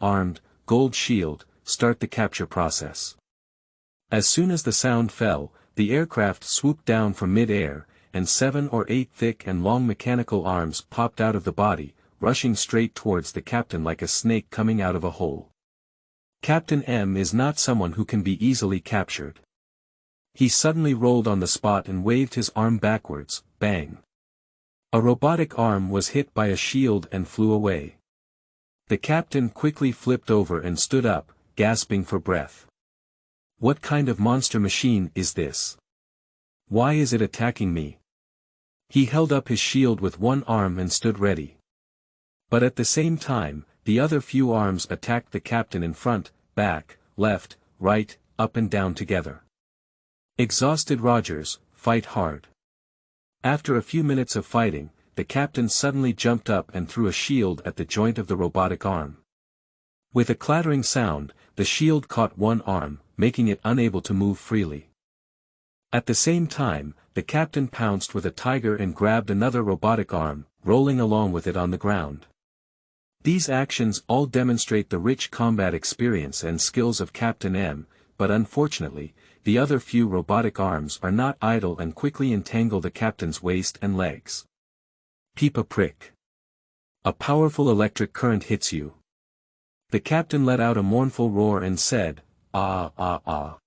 armed, gold shield, start the capture process. As soon as the sound fell, the aircraft swooped down from mid-air, and 7 or 8 thick and long mechanical arms popped out of the body, rushing straight towards the captain like a snake coming out of a hole. Captain M is not someone who can be easily captured. He suddenly rolled on the spot and waved his arm backwards, bang. A robotic arm was hit by a shield and flew away. The captain quickly flipped over and stood up, gasping for breath. What kind of monster machine is this? Why is it attacking me? He held up his shield with one arm and stood ready. But at the same time, the other few arms attacked the captain in front, back, left, right, up and down together. Exhausted Rogers, fight hard. After a few minutes of fighting, the captain suddenly jumped up and threw a shield at the joint of the robotic arm. With a clattering sound, the shield caught one arm, making it unable to move freely. At the same time, the captain pounced with a tiger and grabbed another robotic arm, rolling along with it on the ground. These actions all demonstrate the rich combat experience and skills of Captain M, but unfortunately, the other few robotic arms are not idle and quickly entangle the captain's waist and legs. Peep a prick. A powerful electric current hits you. The captain let out a mournful roar and said, "Ah ah ah."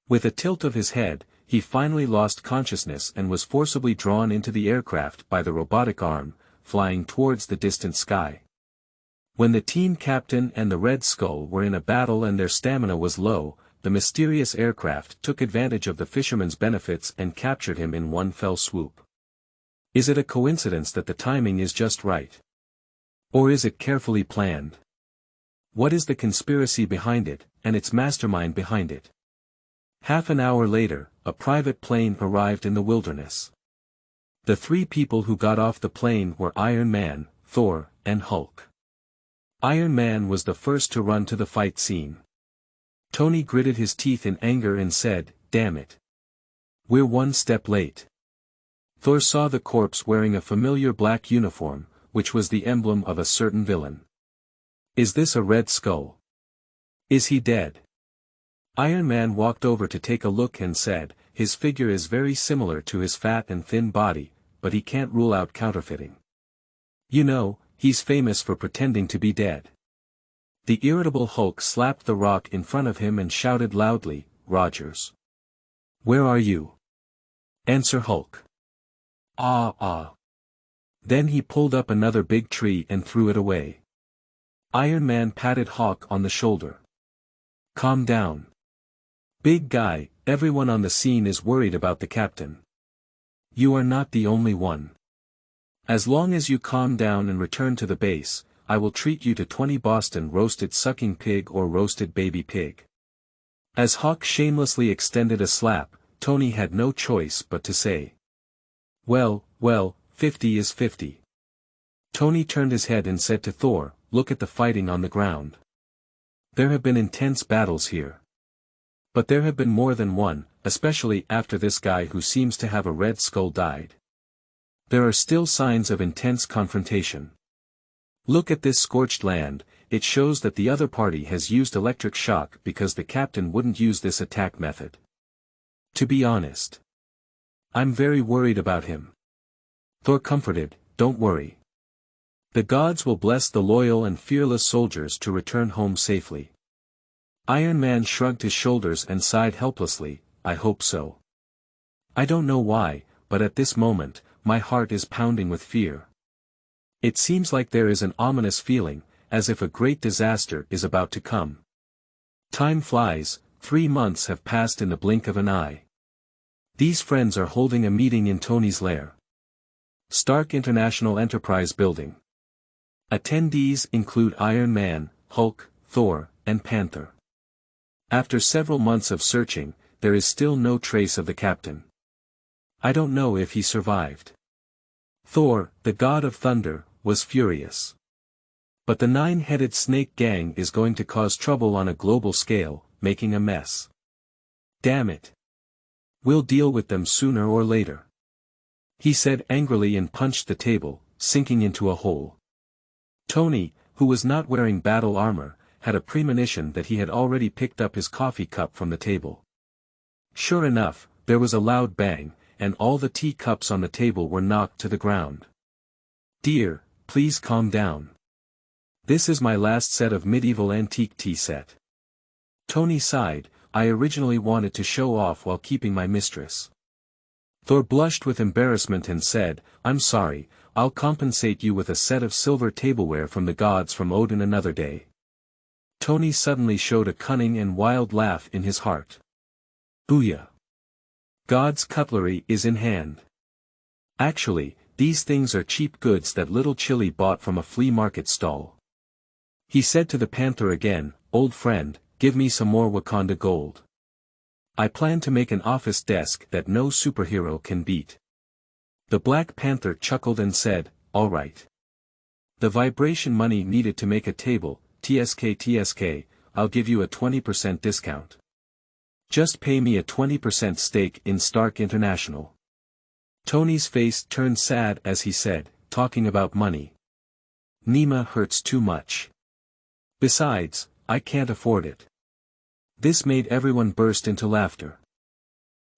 With a tilt of his head, he finally lost consciousness and was forcibly drawn into the aircraft by the robotic arm, flying towards the distant sky. When the team captain and the Red Skull were in a battle and their stamina was low, the mysterious aircraft took advantage of the fisherman's benefits and captured him in one fell swoop. Is it a coincidence that the timing is just right? Or is it carefully planned? What is the conspiracy behind it, and its mastermind behind it? Half an hour later, a private plane arrived in the wilderness. The 3 people who got off the plane were Iron Man, Thor, and Hulk. Iron Man was the first to run to the fight scene. Tony gritted his teeth in anger and said, "Damn it. We're one step late." Thor saw the corpse wearing a familiar black uniform, which was the emblem of a certain villain. Is this a Red Skull? Is he dead? Iron Man walked over to take a look and said, "His figure is very similar to his fat and thin body, but he can't rule out counterfeiting. You know, he's famous for pretending to be dead." The irritable Hulk slapped the rock in front of him and shouted loudly, "Rogers. Where are you? Answer, Hulk." "Ah ah." Then he pulled up another big tree and threw it away. Iron Man patted Hulk on the shoulder. "Calm down. Big guy, everyone on the scene is worried about the captain. You are not the only one. As long as you calm down and return to the base, I will treat you to 20 Boston roasted sucking pig or roasted baby pig." As Hawk shamelessly extended a slap, Tony had no choice but to say, Well, 50 is 50. Tony turned his head and said to Thor, "Look at the fighting on the ground. There have been intense battles here. But there have been more than one, especially after this guy who seems to have a Red Skull died. There are still signs of intense confrontation. Look at this scorched land, it shows that the other party has used electric shock because the captain wouldn't use this attack method. To be honest, I'm very worried about him." Thor comforted, "Don't worry. The gods will bless the loyal and fearless soldiers to return home safely." Iron Man shrugged his shoulders and sighed helplessly, "I hope so. I don't know why, but at this moment, my heart is pounding with fear. It seems like there is an ominous feeling, as if a great disaster is about to come. Time flies, 3 months have passed in the blink of an eye. These friends are holding a meeting in Tony's lair. Stark International Enterprise Building. Attendees include Iron Man, Hulk, Thor, and Panther. After several months of searching, there is still no trace of the captain. I don't know if he survived. Thor, the god of thunder, was furious. But the 9-headed snake gang is going to cause trouble on a global scale, making a mess. Damn it. We'll deal with them sooner or later. He said angrily and punched the table, sinking into a hole. Tony, who was not wearing battle armor, had a premonition that he had already picked up his coffee cup from the table. Sure enough, there was a loud bang, and all the tea cups on the table were knocked to the ground. "Dear, please calm down. This is my last set of medieval antique tea set." Tony sighed, "I originally wanted to show off while keeping my mistress." Thor blushed with embarrassment and said, "I'm sorry, I'll compensate you with a set of silver tableware from the gods from Odin another day." Tony suddenly showed a cunning and wild laugh in his heart. "Booyah! God's cutlery is in hand. Actually, these things are cheap goods that little Chili bought from a flea market stall." He said to the panther again, "Old friend, give me some more Wakanda gold. I plan to make an office desk that no superhero can beat." The Black Panther chuckled and said, "All right. The vibration money needed to make a table, TSK, I'll give you a 20% discount. Just pay me a 20% stake in Stark International." Tony's face turned sad as he said, "Talking about money. Nima hurts too much. Besides, I can't afford it." This made everyone burst into laughter.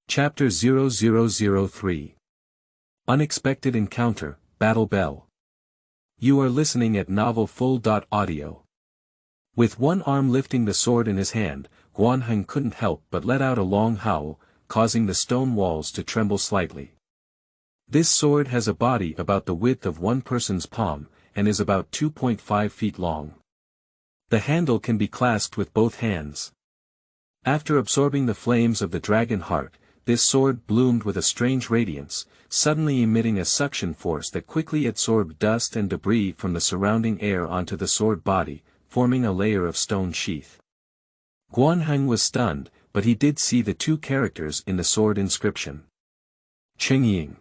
Chapter 0003. Unexpected Encounter, Battle Bell. You are listening at novelfull.audio. With one arm lifting the sword in his hand, Guan Heng couldn't help but let out a long howl, causing the stone walls to tremble slightly. This sword has a body about the width of one person's palm, and is about 2.5 feet long. The handle can be clasped with both hands. After absorbing the flames of the dragon heart, this sword bloomed with a strange radiance, suddenly emitting a suction force that quickly absorbed dust and debris from the surrounding air onto the sword body, forming a layer of stone sheath. Guan Heng was stunned, but he did see the two characters in the sword inscription. Ching Ying.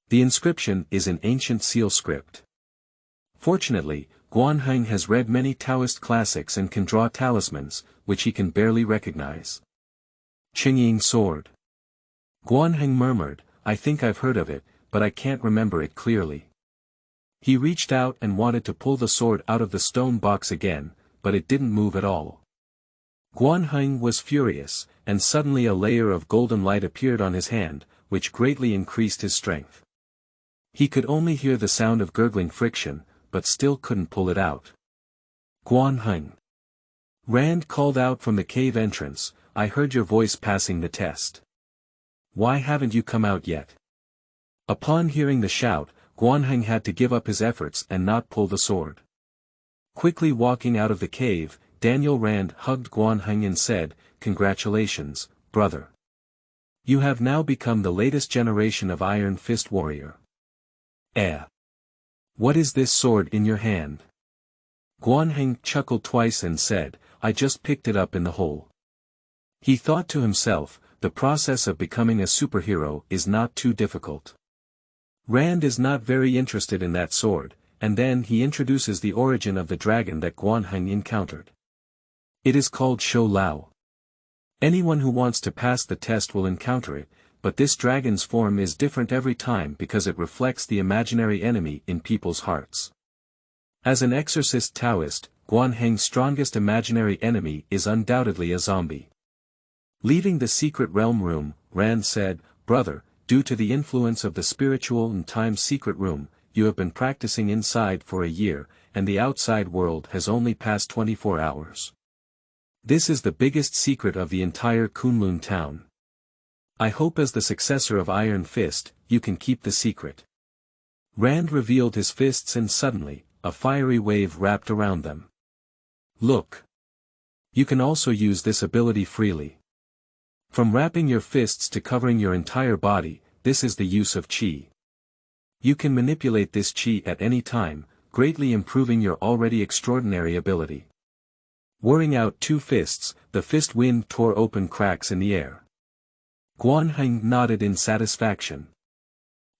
The inscription is in ancient seal script. Fortunately, Guan Heng has read many Taoist classics and can draw talismans, which he can barely recognize. Ching Ying sword. Guan Heng murmured, "I think I've heard of it, but I can't remember it clearly." He reached out and wanted to pull the sword out of the stone box again, but it didn't move at all. Guan Heng was furious, and suddenly a layer of golden light appeared on his hand, which greatly increased his strength. He could only hear the sound of gurgling friction, but still couldn't pull it out. "Guan Heng." Rand called out from the cave entrance, "I heard your voice passing the test. Why haven't you come out yet?" Upon hearing the shout, Guan Heng had to give up his efforts and not pull the sword. Quickly walking out of the cave, Daniel Rand hugged Guan Heng and said, "Congratulations, brother. You have now become the latest generation of Iron Fist warrior." What is this sword in your hand?" Guan Heng chuckled twice and said, "I just picked it up in the hole." He thought to himself, the process of becoming a superhero is not too difficult. Rand is not very interested in that sword, and then he introduces the origin of the dragon that Guan Heng encountered. It is called Shou Lao. Anyone who wants to pass the test will encounter it, but this dragon's form is different every time because it reflects the imaginary enemy in people's hearts. As an exorcist Taoist, Guan Heng's strongest imaginary enemy is undoubtedly a zombie. Leaving the secret realm room, Rand said, "Brother, due to the influence of the spiritual and time secret room, you have been practicing inside for a year, and the outside world has only passed 24 hours. This is the biggest secret of the entire Kunlun town. I hope as the successor of Iron Fist, you can keep the secret." Rand revealed his fists and suddenly, a fiery wave wrapped around them. "Look. You can also use this ability freely. From wrapping your fists to covering your entire body, this is the use of chi. You can manipulate this chi at any time, greatly improving your already extraordinary ability." Whirring out two fists, the fist wind tore open cracks in the air. Guan Heng nodded in satisfaction.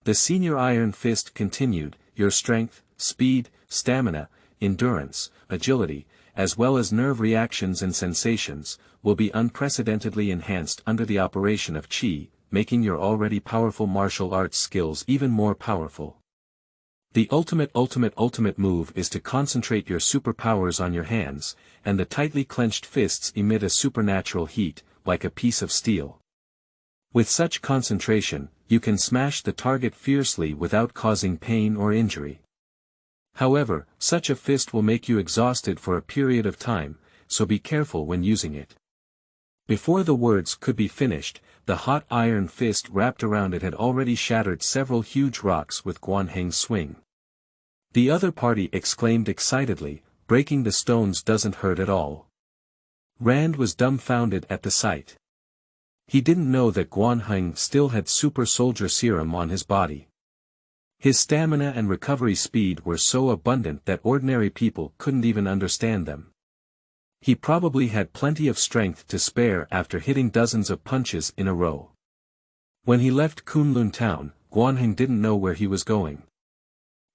The senior Iron Fist continued, "Your strength, speed, stamina, endurance, agility, as well as nerve reactions and sensations, will be unprecedentedly enhanced under the operation of Qi, making your already powerful martial arts skills even more powerful. The ultimate move is to concentrate your superpowers on your hands, and the tightly clenched fists emit a supernatural heat, like a piece of steel. With such concentration, you can smash the target fiercely without causing pain or injury. However, such a fist will make you exhausted for a period of time, so be careful when using it. Before the words could be finished, the hot iron fist wrapped around it had already shattered several huge rocks with Guan Heng's swing. The other party exclaimed excitedly, breaking the stones doesn't hurt at all. Rand was dumbfounded at the sight. He didn't know that Guan Heng still had super soldier serum on his body. His stamina and recovery speed were so abundant that ordinary people couldn't even understand them. He probably had plenty of strength to spare after hitting dozens of punches in a row. When he left Kunlun town, Guan Heng didn't know where he was going.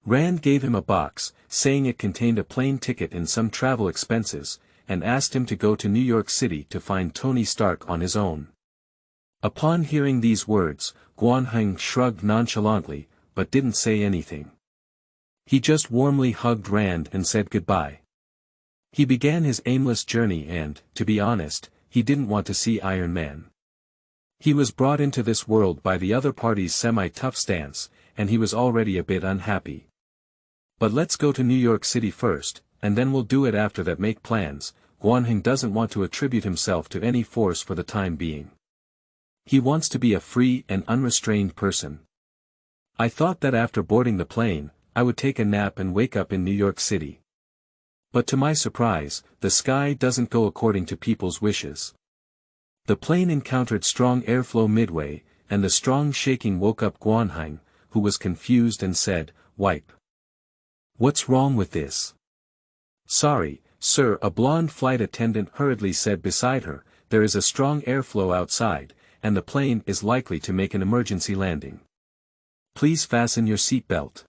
Rand gave him a box, saying it contained a plane ticket and some travel expenses, and asked him to go to New York City to find Tony Stark on his own. Upon hearing these words, Guan Heng shrugged nonchalantly, but didn't say anything. He just warmly hugged Rand and said goodbye. He began his aimless journey and, to be honest, he didn't want to see Iron Man. He was brought into this world by the other party's semi-tough stance, and he was already a bit unhappy. But let's go to New York City first, and then we'll do it after that. Make plans. Guan Heng doesn't want to attribute himself to any force for the time being. He wants to be a free and unrestrained person. I thought that after boarding the plane, I would take a nap and wake up in New York City. But to my surprise, the sky doesn't go according to people's wishes. The plane encountered strong airflow midway, and the strong shaking woke up Guan Heng, who was confused and said, "Wipe. What's wrong with this?" "Sorry, sir," a blonde flight attendant hurriedly said beside her, "there is a strong airflow outside, and the plane is likely to make an emergency landing. Please fasten your seatbelt.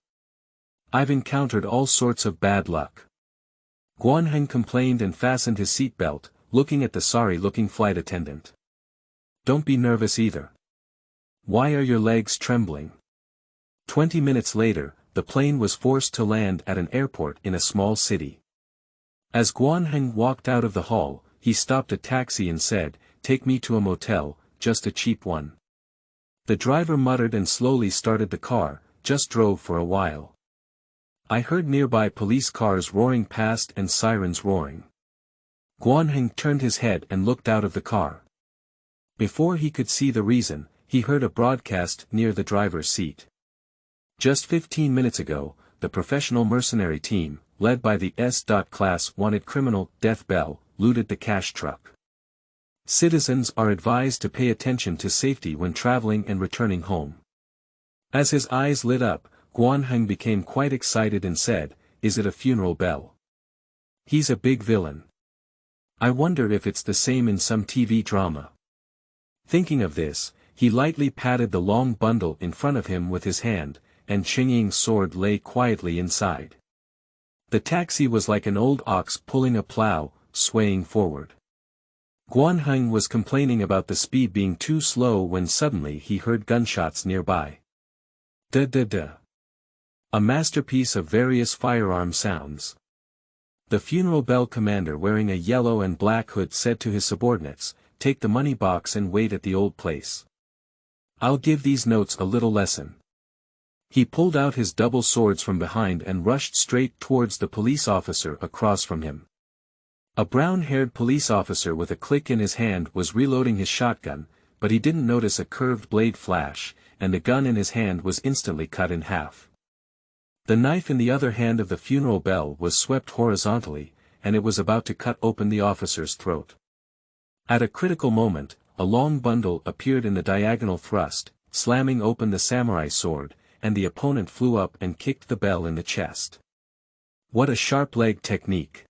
I've encountered all sorts of bad luck." Guan Heng complained and fastened his seatbelt, looking at the sorry-looking flight attendant. "Don't be nervous either. Why are your legs trembling?" 20 minutes later, the plane was forced to land at an airport in a small city. As Guan Heng walked out of the hall, he stopped a taxi and said, "Take me to a motel, just a cheap one." The driver muttered and slowly started the car, "Just drove for a while. I heard nearby police cars roaring past and sirens roaring." Guan Heng turned his head and looked out of the car. Before he could see the reason, he heard a broadcast near the driver's seat. Just 15 minutes ago, the professional mercenary team, led by the S.Class wanted criminal, Death Bell, looted the cash truck. Citizens are advised to pay attention to safety when traveling and returning home. As his eyes lit up, Guan Heng became quite excited and said, "Is it a funeral bell? He's a big villain. I wonder if it's the same in some TV drama." Thinking of this, he lightly patted the long bundle in front of him with his hand, and Ching Ying's sword lay quietly inside. The taxi was like an old ox pulling a plow, swaying forward. Guan Heng was complaining about the speed being too slow when suddenly he heard gunshots nearby. Da-da-da. A masterpiece of various firearm sounds. The funeral bell commander wearing a yellow and black hood said to his subordinates, "Take the money box and wait at the old place. I'll give these notes a little lesson." He pulled out his double swords from behind and rushed straight towards the police officer across from him. A brown-haired police officer with a click in his hand was reloading his shotgun, but he didn't notice a curved blade flash, and the gun in his hand was instantly cut in half. The knife in the other hand of the funeral bell was swept horizontally, and it was about to cut open the officer's throat. At a critical moment, a long bundle appeared in the diagonal thrust, slamming open the samurai sword, and the opponent flew up and kicked the bell in the chest. What a sharp leg technique.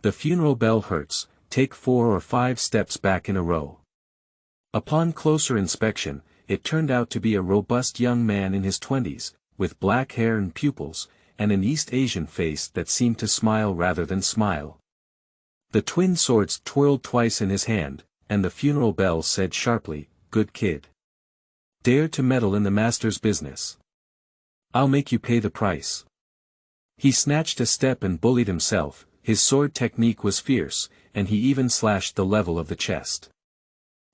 The funeral bell hurts, take 4 or 5 steps back in a row. Upon closer inspection, it turned out to be a robust young man in his 20s, with black hair and pupils, and an East Asian face that seemed to smile rather than smile. The twin swords twirled twice in his hand, and the funeral bell said sharply, "Good kid. Dare to meddle in the master's business. I'll make you pay the price. He snatched a step and bullied himself. His sword technique was fierce, and he even slashed the level of the chest.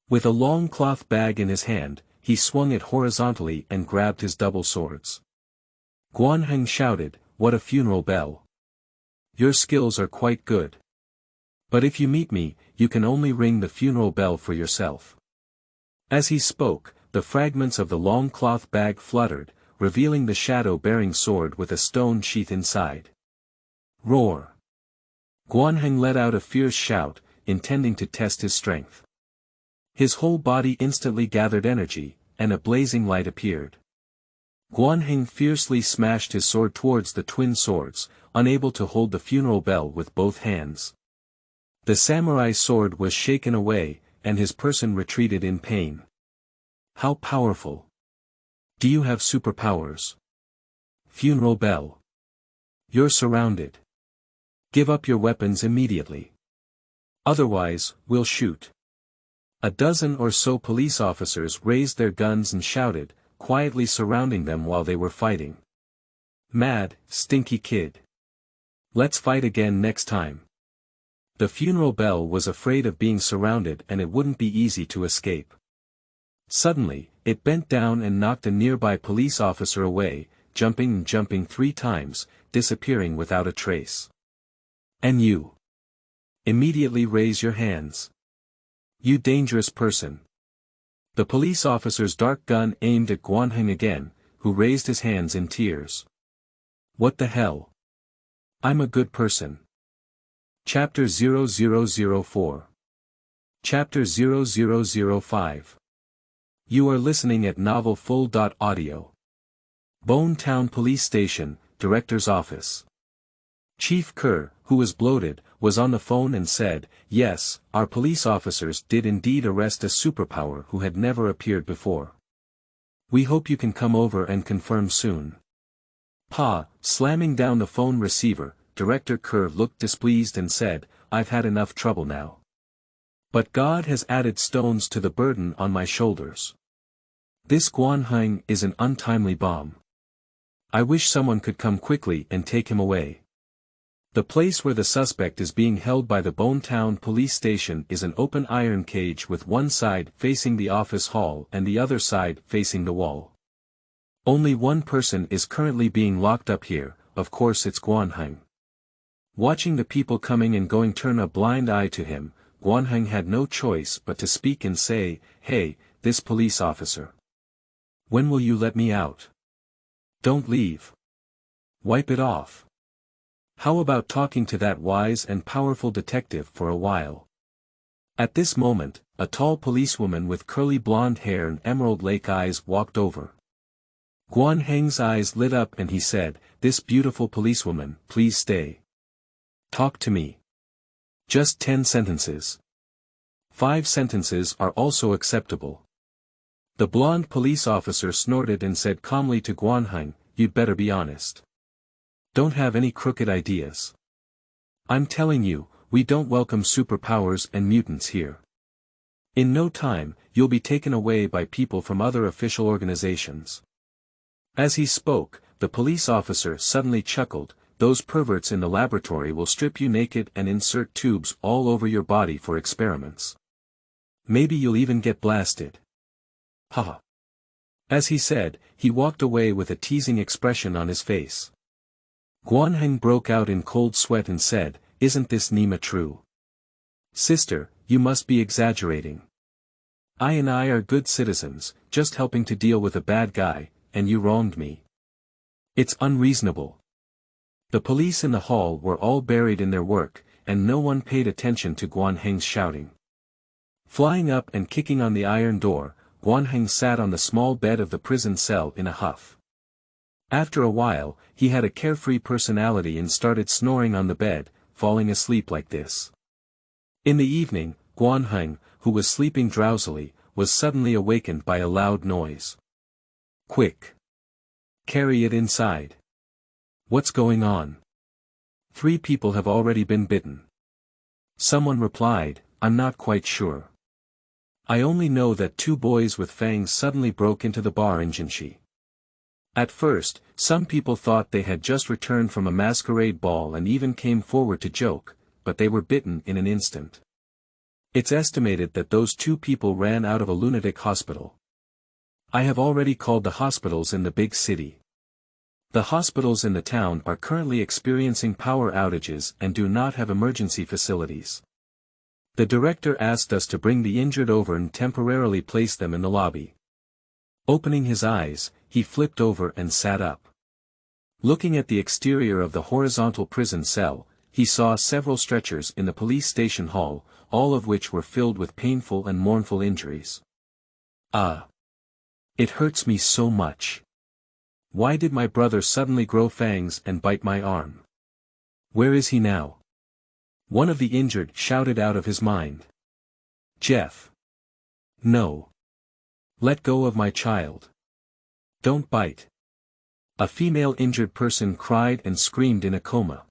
With a long cloth bag in his hand, he swung it horizontally and grabbed his double swords. Guanheng shouted, "What a funeral bell! Your skills are quite good. But if you meet me, you can only ring the funeral bell for yourself." As he spoke, the fragments of the long cloth bag fluttered, revealing the shadow-bearing sword with a stone sheath inside. Roar! Guanheng let out a fierce shout, intending to test his strength. His whole body instantly gathered energy, and a blazing light appeared. Guanheng fiercely smashed his sword towards the twin swords, unable to hold the funeral bell with both hands. The samurai sword was shaken away, and his person retreated in pain. How powerful! Do you have superpowers? Funeral bell. You're surrounded. Give up your weapons immediately. Otherwise, we'll shoot. A dozen or so police officers raised their guns and shouted, quietly surrounding them while they were fighting. Mad, stinky kid. Let's fight again next time. The funeral bell was afraid of being surrounded and it wouldn't be easy to escape. Suddenly, it bent down and knocked a nearby police officer away, jumping 3 times, disappearing without a trace. And you. Immediately raise your hands. You dangerous person. The police officer's dark gun aimed at Guanheng again, who raised his hands in tears. What the hell? I'm a good person. Chapter 0004. Chapter 0005. You are listening at novelfull.audio. Bone Town Police Station, Director's Office. Chief Kerr, who was bloated, was on the phone and said, "Yes, our police officers did indeed arrest a superpower who had never appeared before. We hope you can come over and confirm soon." Slamming down the phone receiver, Director Kerr looked displeased and said, "I've had enough trouble now. But God has added stones to the burden on my shoulders. This Guanheng is an untimely bomb. I wish someone could come quickly and take him away. The place where the suspect is being held by the Bone Town Police Station is an open iron cage with one side facing the office hall and the other side facing the wall. Only one person is currently being locked up here, of course it's Guanheng." Watching the people coming and going turn a blind eye to him, Guanheng had no choice but to speak and say, "Hey, this police officer. When will you let me out? Don't leave. Wipe it off. How about talking to that wise and powerful detective for a while?" At this moment, a tall policewoman with curly blonde hair and emerald lake eyes walked over. Guanheng's eyes lit up and he said, "This beautiful policewoman, please stay. Talk to me. Just 10 sentences. 5 sentences are also acceptable." The blonde police officer snorted and said calmly to Guanheng, "You'd better be honest. Don't have any crooked ideas. I'm telling you, we don't welcome superpowers and mutants here. In no time, you'll be taken away by people from other official organizations." As he spoke, the police officer suddenly chuckled, "Those perverts in the laboratory will strip you naked and insert tubes all over your body for experiments. Maybe you'll even get blasted. Haha." As he said, he walked away with a teasing expression on his face. Guanheng broke out in cold sweat and said, "Isn't this Nima true? Sister, you must be exaggerating. I are good citizens, just helping to deal with a bad guy, and you wronged me. It's unreasonable." The police in the hall were all buried in their work, and no one paid attention to Guanheng's shouting. Flying up and kicking on the iron door, Guanheng sat on the small bed of the prison cell in a huff. After a while, he had a carefree personality and started snoring on the bed, falling asleep like this. In the evening, Guanheng, who was sleeping drowsily, was suddenly awakened by a loud noise. "Quick! Carry it inside. What's going on? 3 people have already been bitten." Someone replied, "I'm not quite sure. I only know that 2 boys with fangs suddenly broke into the bar in Jinshi. At first, some people thought they had just returned from a masquerade ball and even came forward to joke, but they were bitten in an instant. It's estimated that those two people ran out of a lunatic hospital. I have already called the hospitals in the big city. The hospitals in the town are currently experiencing power outages and do not have emergency facilities. The director asked us to bring the injured over and temporarily place them in the lobby. Opening his eyes, he flipped over and sat up. Looking at the exterior of the horizontal prison cell, he saw several stretchers in the police station hall, all of which were filled with painful and mournful injuries. Ah! It hurts me so much. Why did my brother suddenly grow fangs and bite my arm? Where is he now? One of the injured shouted out of his mind. Jeff! No! Let go of my child. Don't bite. A female injured person cried and screamed in a coma.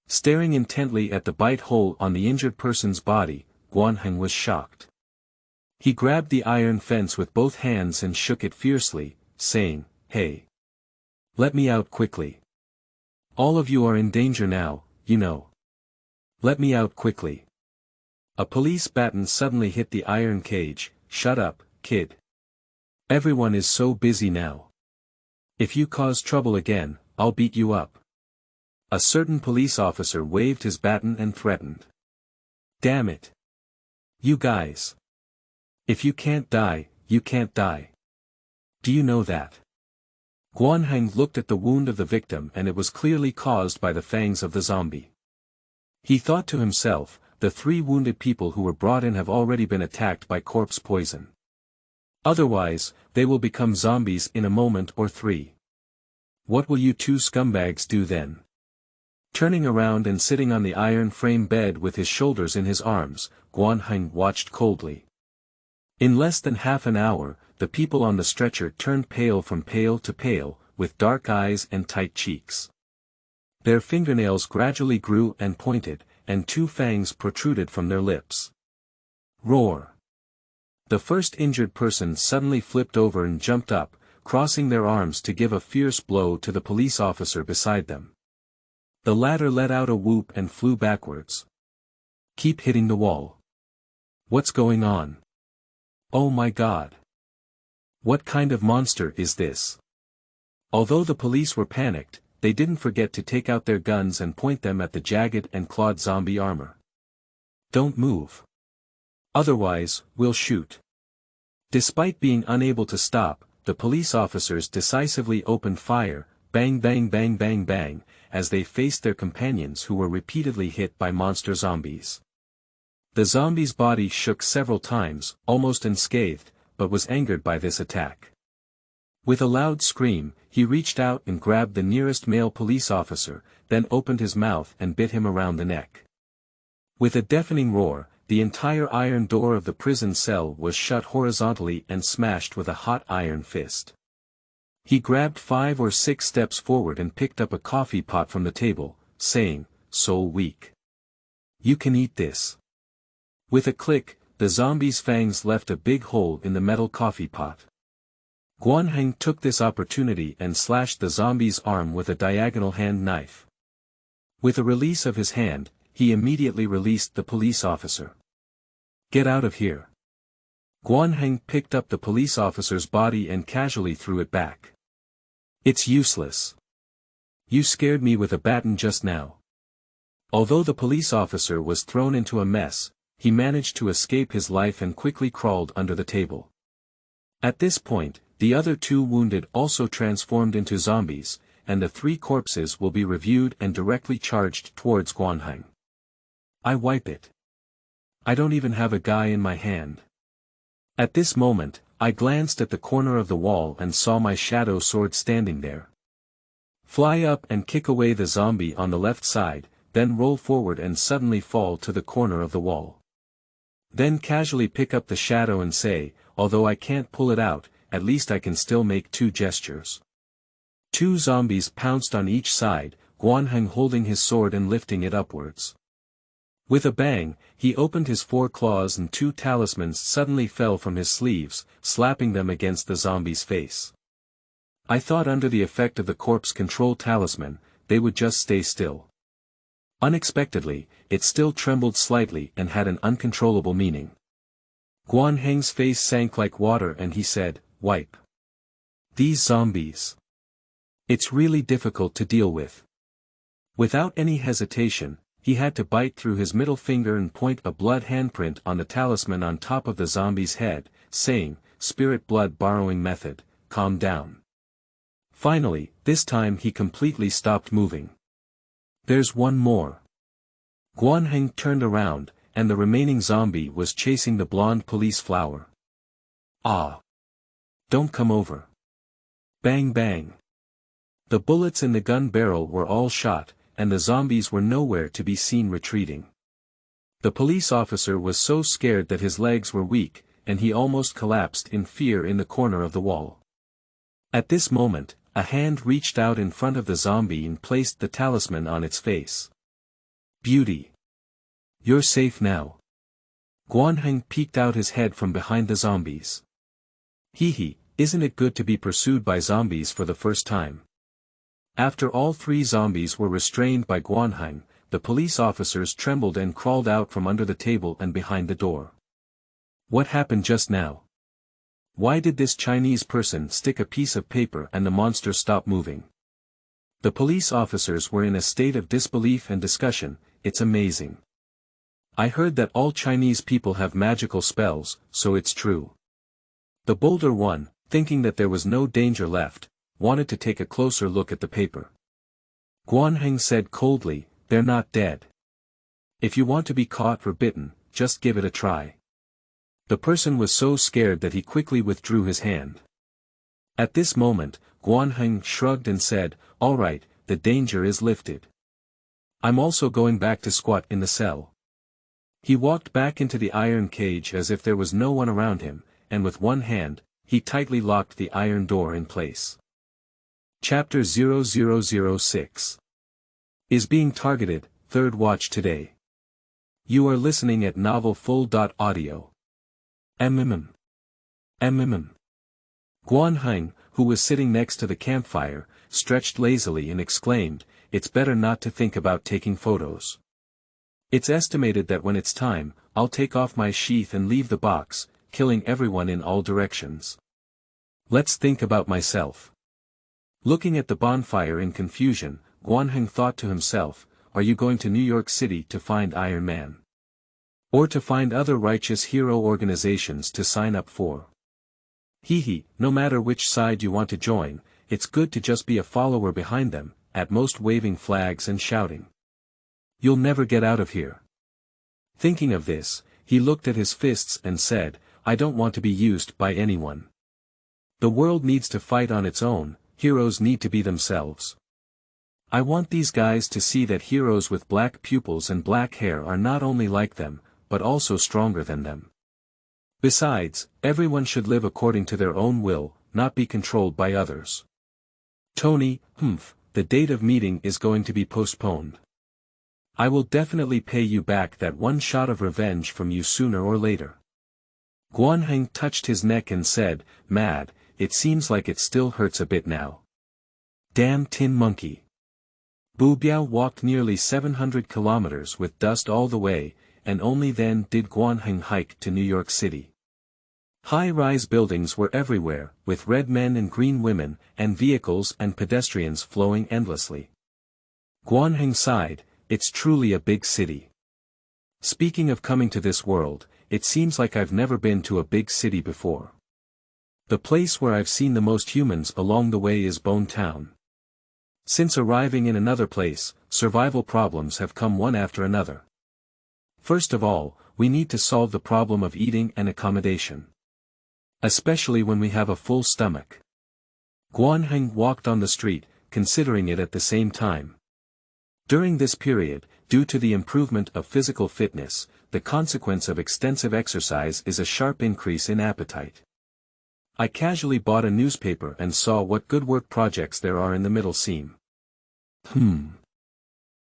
Staring intently at the bite hole on the injured person's body, Guanheng was shocked. He grabbed the iron fence with both hands and shook it fiercely, saying, "Hey! Let me out quickly. All of you are in danger now, you know. Let me out quickly." A police baton suddenly hit the iron cage. "Shut up, kid. Everyone is so busy now. If you cause trouble again, I'll beat you up." A certain police officer waved his baton and threatened. "Damn it. You guys. If you can't die, you can't die. Do you know that?" Guanheng looked at the wound of the victim and it was clearly caused by the fangs of the zombie. He thought to himself, the 3 wounded people who were brought in have already been attacked by corpse poison. Otherwise, they will become zombies in a moment or 3. What will you 2 scumbags do then? Turning around and sitting on the iron frame bed with his shoulders in his arms, Guanheng watched coldly. In less than half an hour, the people on the stretcher turned pale from pale to pale, with dark eyes and tight cheeks. Their fingernails gradually grew and pointed, and 2 fangs protruded from their lips. Roar! The first injured person suddenly flipped over and jumped up, crossing their arms to give a fierce blow to the police officer beside them. The latter let out a whoop and flew backwards. "Keep hitting the wall. What's going on? Oh my God! What kind of monster is this?" Although the police were panicked, they didn't forget to take out their guns and point them at the jagged and clawed zombie armor. "Don't move. Otherwise, we'll shoot." Despite being unable to stop, the police officers decisively opened fire, bang bang bang bang bang, as they faced their companions who were repeatedly hit by monster zombies. The zombie's body shook several times, almost unscathed, but was angered by this attack. With a loud scream, he reached out and grabbed the nearest male police officer, then opened his mouth and bit him around the neck. With a deafening roar, the entire iron door of the prison cell was shut horizontally and smashed with a hot iron fist. He grabbed 5 or 6 steps forward and picked up a coffee pot from the table, saying, "Soul weak. You can eat this." With a click, the zombie's fangs left a big hole in the metal coffee pot. Guanheng took this opportunity and slashed the zombie's arm with a diagonal hand knife. With a release of his hand, he immediately released the police officer. "Get out of here." Guanheng picked up the police officer's body and casually threw it back. "It's useless. You scared me with a baton just now." Although the police officer was thrown into a mess, he managed to escape his life and quickly crawled under the table. At this point, the other 2 wounded also transformed into zombies, and the 3 corpses will be reviewed and directly charged towards Guanheng. I wipe it. I don't even have a guy in my hand. At this moment, I glanced at the corner of the wall and saw my shadow sword standing there. Fly up and kick away the zombie on the left side, then roll forward and suddenly fall to the corner of the wall. Then casually pick up the shadow and say, "Although I can't pull it out, at least I can still make 2 gestures." 2 zombies pounced on each side, Guanheng holding his sword and lifting it upwards. With a bang, he opened his 4 claws and 2 talismans suddenly fell from his sleeves, slapping them against the zombie's face. I thought under the effect of the corpse control talisman, they would just stay still. Unexpectedly, it still trembled slightly and had an uncontrollable meaning. Guan Heng's face sank like water and he said, "Wipe. These zombies. It's really difficult to deal with." Without any hesitation, he had to bite through his middle finger and point a blood handprint on the talisman on top of the zombie's head, saying, "Spirit blood borrowing method, calm down." Finally, this time he completely stopped moving. "There's one more." Guan Heng turned around, and the remaining zombie was chasing the blonde police flower. "Ah! Don't come over." Bang bang. The bullets in the gun barrel were all shot, and the zombies were nowhere to be seen retreating. The police officer was so scared that his legs were weak, and he almost collapsed in fear in the corner of the wall. At this moment, a hand reached out in front of the zombie and placed the talisman on its face. "Beauty. You're safe now." Guan Heng peeked out his head from behind the zombies. "Hee, isn't it good to be pursued by zombies for the first time?" After all three zombies were restrained by Guan Heng, the police officers trembled and crawled out from under the table and behind the door. What happened just now? Why did this Chinese person stick a piece of paper and the monster stop moving? The police officers were in a state of disbelief and discussion. "It's amazing. I heard that all Chinese people have magical spells, so it's true." The bolder one, thinking that there was no danger left, wanted to take a closer look at the paper. Guan Heng said coldly, "They're not dead. If you want to be caught or bitten, just give it a try." The person was so scared that he quickly withdrew his hand. At this moment, Guan Heng shrugged and said, "All right, the danger is lifted. I'm also going back to squat in the cell." He walked back into the iron cage as if there was no one around him, and with one hand, he tightly locked the iron door in place. Chapter 0006 Is being targeted, third watch today. You are listening at novelfull.audio. Guan Heng, who was sitting next to the campfire, stretched lazily and exclaimed, "It's better not to think about taking photos. It's estimated that when it's time, I'll take off my sheath and leave the box, killing everyone in all directions. Let's think about myself." Looking at the bonfire in confusion, Guan Heng thought to himself, "Are you going to New York City to find Iron Man? Or to find other righteous hero organizations to sign up for? No matter which side you want to join, it's good to just be a follower behind them, at most waving flags and shouting. You'll never get out of here." Thinking of this, he looked at his fists and said, "I don't want to be used by anyone. The world needs to fight on its own. Heroes need to be themselves. I want these guys to see that heroes with black pupils and black hair are not only like them, but also stronger than them. Besides, everyone should live according to their own will, not be controlled by others. Tony, the date of meeting is going to be postponed. I will definitely pay you back that one shot of revenge from you sooner or later." Guan Heng touched his neck and said, "Mad, it seems like it still hurts a bit now. Damn tin monkey." Bu Biao walked nearly 700 kilometers with dust all the way, and only then did Guan Heng hike to New York City. High-rise buildings were everywhere, with red men and green women, and vehicles and pedestrians flowing endlessly. Guan Heng sighed, "It's truly a big city. Speaking of coming to this world, it seems like I've never been to a big city before. The place where I've seen the most humans along the way is Bone Town. Since arriving in another place, survival problems have come one after another. First of all, we need to solve the problem of eating and accommodation. Especially when we have a full stomach." Guan Heng walked on the street, considering it at the same time. During this period, due to the improvement of physical fitness, the consequence of extensive exercise is a sharp increase in appetite. I casually bought a newspaper and saw what good work projects there are in the middle seam.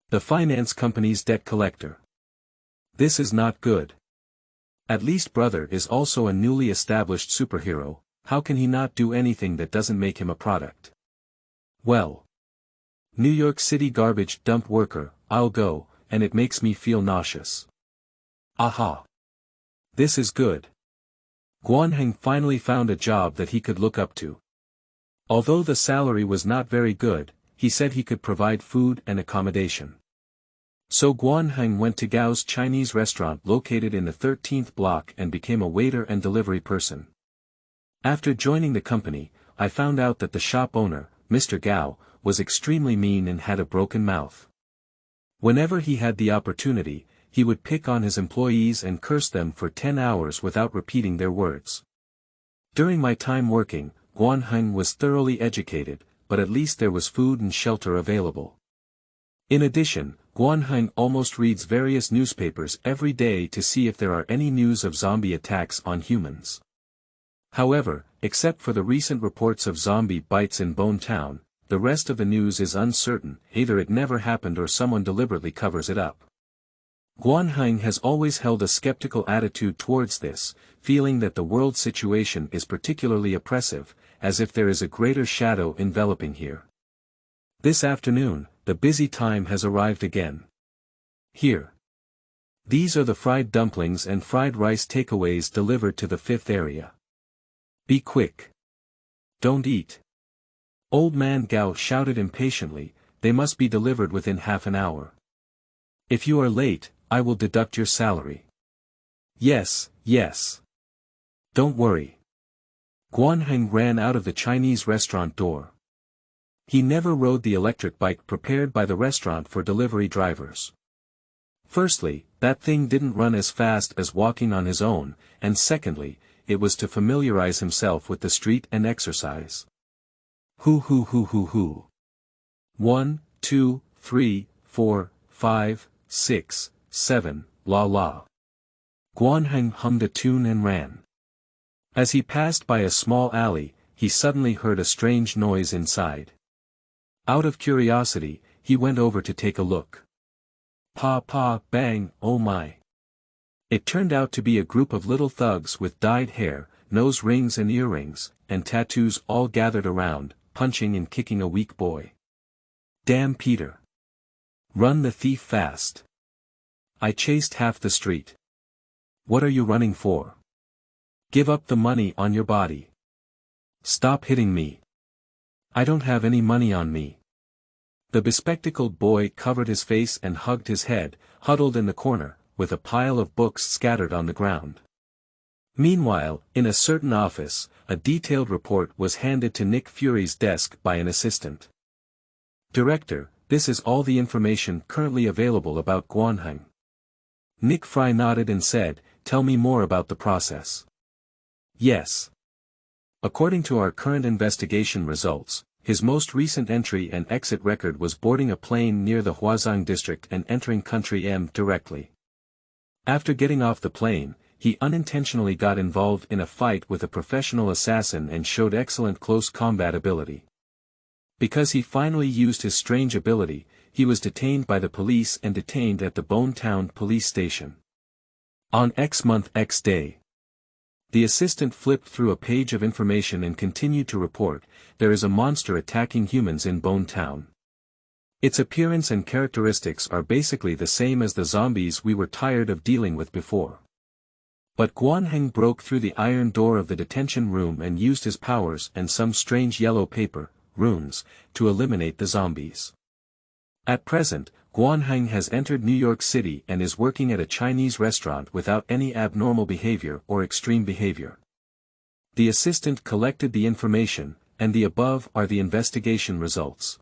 The finance company's debt collector. This is not good. At least brother is also a newly established superhero, how can he not do anything that doesn't make him a product? Well. New York City garbage dump worker, I'll go, and it makes me feel nauseous. Aha. This is good. Guanheng finally found a job that he could look up to. Although the salary was not very good, he said he could provide food and accommodation. So Guanheng went to Gao's Chinese restaurant located in the 13th block and became a waiter and delivery person. After joining the company, I found out that the shop owner, Mr. Gao, was extremely mean and had a broken mouth. Whenever he had the opportunity, he would pick on his employees and curse them for 10 hours without repeating their words. During my time working, Guanheng was thoroughly educated, but at least there was food and shelter available. In addition, Guanheng almost reads various newspapers every day to see if there are any news of zombie attacks on humans. However, except for the recent reports of zombie bites in Bone Town, the rest of the news is uncertain, either it never happened or someone deliberately covers it up. Guanheng has always held a skeptical attitude towards this, feeling that the world situation is particularly oppressive, as if there is a greater shadow enveloping here. This afternoon, the busy time has arrived again. Here. These are the fried dumplings and fried rice takeaways delivered to the 5th area. Be quick. Don't eat. Old man Gao shouted impatiently, they must be delivered within half an hour. If you are late, I will deduct your salary. Yes, yes. Don't worry. Guanheng ran out of the Chinese restaurant door. He never rode the electric bike prepared by the restaurant for delivery drivers. Firstly, that thing didn't run as fast as walking on his own, and secondly, it was to familiarize himself with the street and exercise. Hoo. 1, 2, 3, 4, 5, 6, 7, la la. Guanheng hummed a tune and ran. As he passed by a small alley, he suddenly heard a strange noise inside. Out of curiosity, he went over to take a look. Pa, bang, oh my. It turned out to be a group of little thugs with dyed hair, nose rings and earrings, and tattoos all gathered around, punching and kicking a weak boy. Damn Peter. Run the thief fast. I chased half the street. What are you running for? Give up the money on your body. Stop hitting me. I don't have any money on me. The bespectacled boy covered his face and hugged his head, huddled in the corner, with a pile of books scattered on the ground. Meanwhile, in a certain office, a detailed report was handed to Nick Fury's desk by an assistant. Director, this is all the information currently available about Guanheng. Nick Fury nodded and said, tell me more about the process. Yes. According to our current investigation results, his most recent entry and exit record was boarding a plane near the Huazhang district and entering Country M directly. After getting off the plane, he unintentionally got involved in a fight with a professional assassin and showed excellent close combat ability. Because he finally used his strange ability, he was detained by the police and detained at the Bone Town police station. On X month X day. The assistant flipped through a page of information and continued to report, there is a monster attacking humans in Bone Town. Its appearance and characteristics are basically the same as the zombies we were tired of dealing with before. But Guanheng broke through the iron door of the detention room and used his powers and some strange yellow paper, runes, to eliminate the zombies. At present, Guanheng has entered New York City and is working at a Chinese restaurant without any abnormal behavior or extreme behavior. The assistant collected the information, and the above are the investigation results.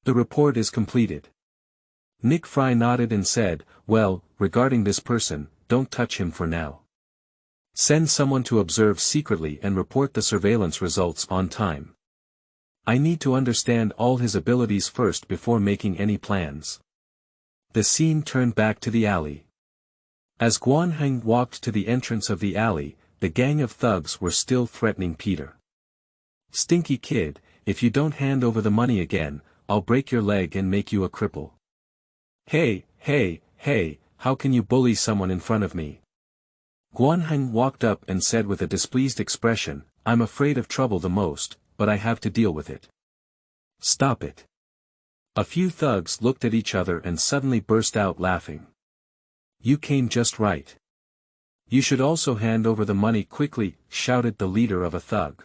The report is completed. Nick Fury nodded and said, well, regarding this person, don't touch him for now. Send someone to observe secretly and report the surveillance results on time. I need to understand all his abilities first before making any plans. The scene turned back to the alley. As Guanheng walked to the entrance of the alley, the gang of thugs were still threatening Peter. Stinky kid, if you don't hand over the money again, I'll break your leg and make you a cripple. Hey, how can you bully someone in front of me? Guanheng walked up and said with a displeased expression, I'm afraid of trouble the most, but I have to deal with it. Stop it. A few thugs looked at each other and suddenly burst out laughing. You came just right. You should also hand over the money quickly, shouted the leader of a thug.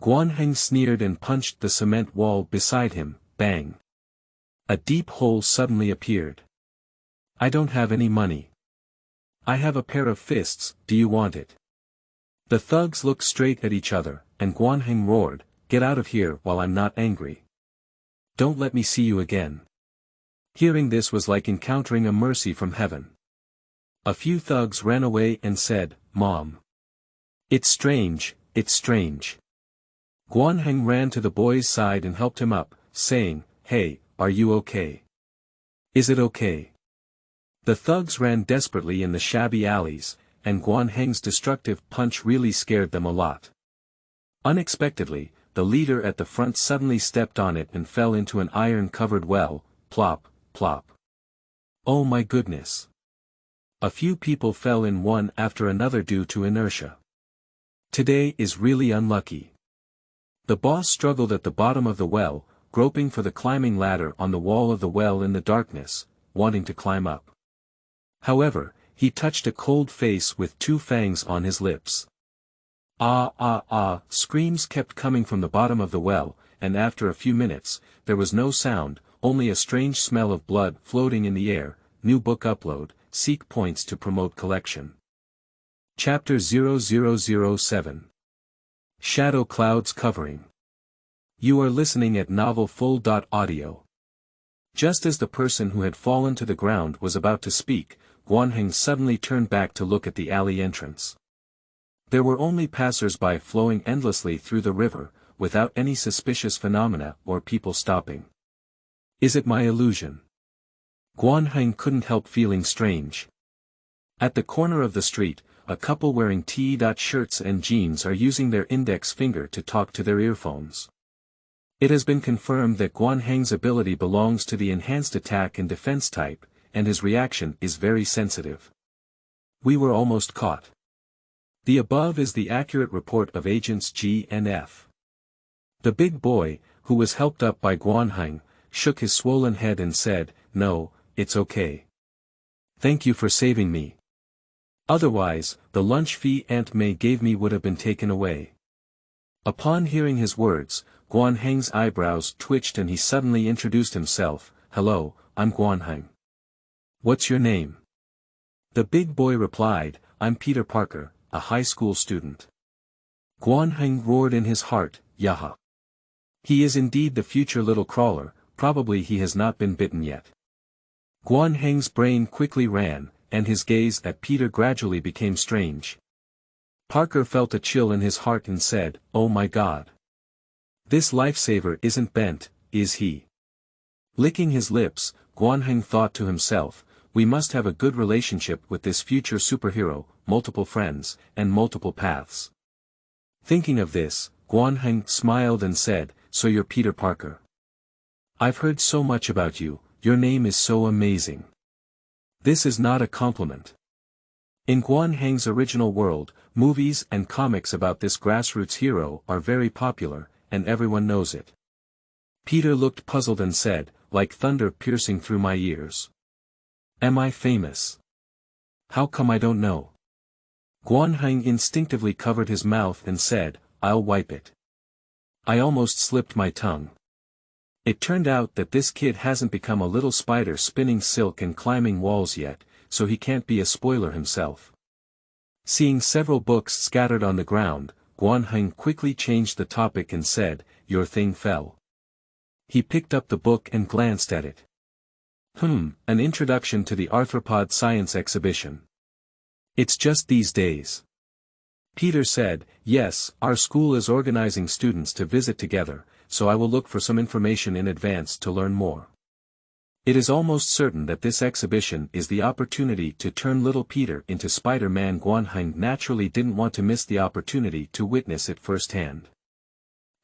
Guanheng sneered and punched the cement wall beside him, bang. A deep hole suddenly appeared. I don't have any money. I have a pair of fists, do you want it? The thugs looked straight at each other, and Guanheng roared, Get out of here while I'm not angry. Don't let me see you again. Hearing this was like encountering a mercy from heaven. A few thugs ran away and said, Mom. It's strange, it's strange. Guanheng ran to the boy's side and helped him up, saying, Hey, are you okay? Is it okay? The thugs ran desperately in the shabby alleys, and Guanheng's destructive punch really scared them a lot. Unexpectedly, the leader at the front suddenly stepped on it and fell into an iron-covered well, plop, plop. Oh my goodness. A few people fell in one after another due to inertia. Today is really unlucky. The boss struggled at the bottom of the well, groping for the climbing ladder on the wall of the well in the darkness, wanting to climb up. However, he touched a cold face with two fangs on his lips. Ah ah ah, screams kept coming from the bottom of the well, and after a few minutes, there was no sound, only a strange smell of blood floating in the air. New book upload, seek points to promote collection. Chapter 0007. Shadow Clouds Covering. You are listening at novelfull.audio. Just as the person who had fallen to the ground was about to speak, Guanheng suddenly turned back to look at the alley entrance. There were only passers-by flowing endlessly through the river, without any suspicious phenomena or people stopping. Is it my illusion? Guanheng couldn't help feeling strange. At the corner of the street, a couple wearing T-shirts and jeans are using their index finger to talk to their earphones. It has been confirmed that Guanheng's ability belongs to the enhanced attack and defense type, and his reaction is very sensitive. We were almost caught. The above is the accurate report of Agents G and F. The big boy, who was helped up by Guanheng, shook his swollen head and said, No, it's okay. Thank you for saving me. Otherwise, the lunch fee Aunt May gave me would have been taken away. Upon hearing his words, Guanheng's eyebrows twitched and he suddenly introduced himself, Hello, I'm Guanheng. What's your name? The big boy replied, I'm Peter Parker, a high school student. Guanheng roared in his heart, Yaha. He is indeed the future little crawler, probably he has not been bitten yet. Guanheng's brain quickly ran, and his gaze at Peter gradually became strange. Parker felt a chill in his heart and said, Oh my God. This lifesaver isn't bent, is he? Licking his lips, Guanheng thought to himself, we must have a good relationship with this future superhero, multiple friends, and multiple paths. Thinking of this, Guanheng smiled and said, So you're Peter Parker. I've heard so much about you, your name is so amazing. This is not a compliment. In Guanheng's original world, movies and comics about this grassroots hero are very popular, and everyone knows it. Peter looked puzzled and said, Like thunder piercing through my ears. Am I famous? How come I don't know? Guanheng instinctively covered his mouth and said, I'll wipe it. I almost slipped my tongue. It turned out that this kid hasn't become a little spider spinning silk and climbing walls yet, so he can't be a spoiler himself. Seeing several books scattered on the ground, Guanheng quickly changed the topic and said, Your thing fell. He picked up the book and glanced at it. An introduction to the Arthropod Science Exhibition. It's just these days. Peter said, Yes, our school is organizing students to visit together, so I will look for some information in advance to learn more. It is almost certain that this exhibition is the opportunity to turn little Peter into Spider-Man. Guanheng naturally didn't want to miss the opportunity to witness it firsthand.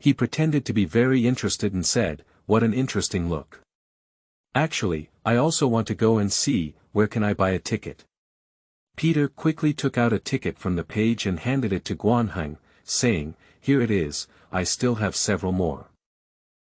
He pretended to be very interested and said, What an interesting look. Actually, I also want to go and see, where can I buy a ticket? Peter quickly took out a ticket from the page and handed it to Guanheng, saying, Here it is, I still have several more.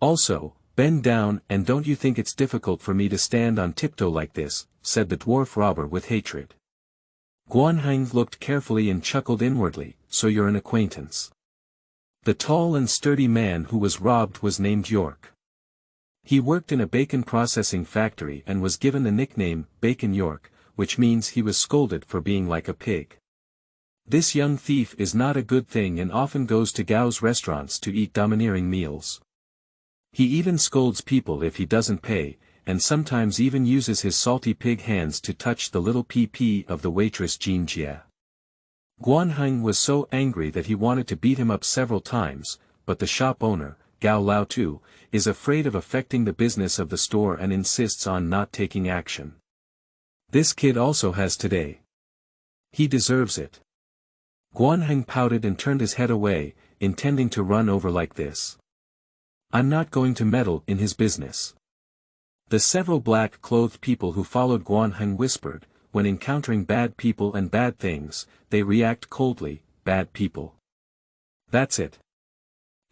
Also, bend down, and don't you think it's difficult for me to stand on tiptoe like this, said the dwarf robber with hatred. Guanheng looked carefully and chuckled inwardly, so you're an acquaintance. The tall and sturdy man who was robbed was named York. He worked in a bacon processing factory and was given the nickname Bacon York, which means he was scolded for being like a pig. This young thief is not a good thing and often goes to Gao's restaurants to eat domineering meals. He even scolds people if he doesn't pay, and sometimes even uses his salty pig hands to touch the little pee-pee of the waitress Jean Jia. Guanheng was so angry that he wanted to beat him up several times, but the shop owner, Gao Lao Tu, is afraid of affecting the business of the store and insists on not taking action. This kid also has today. He deserves it. Guanheng pouted and turned his head away, intending to run over like this. I'm not going to meddle in his business. The several black-clothed people who followed Guanheng whispered, when encountering bad people and bad things, they react coldly, bad people. That's it.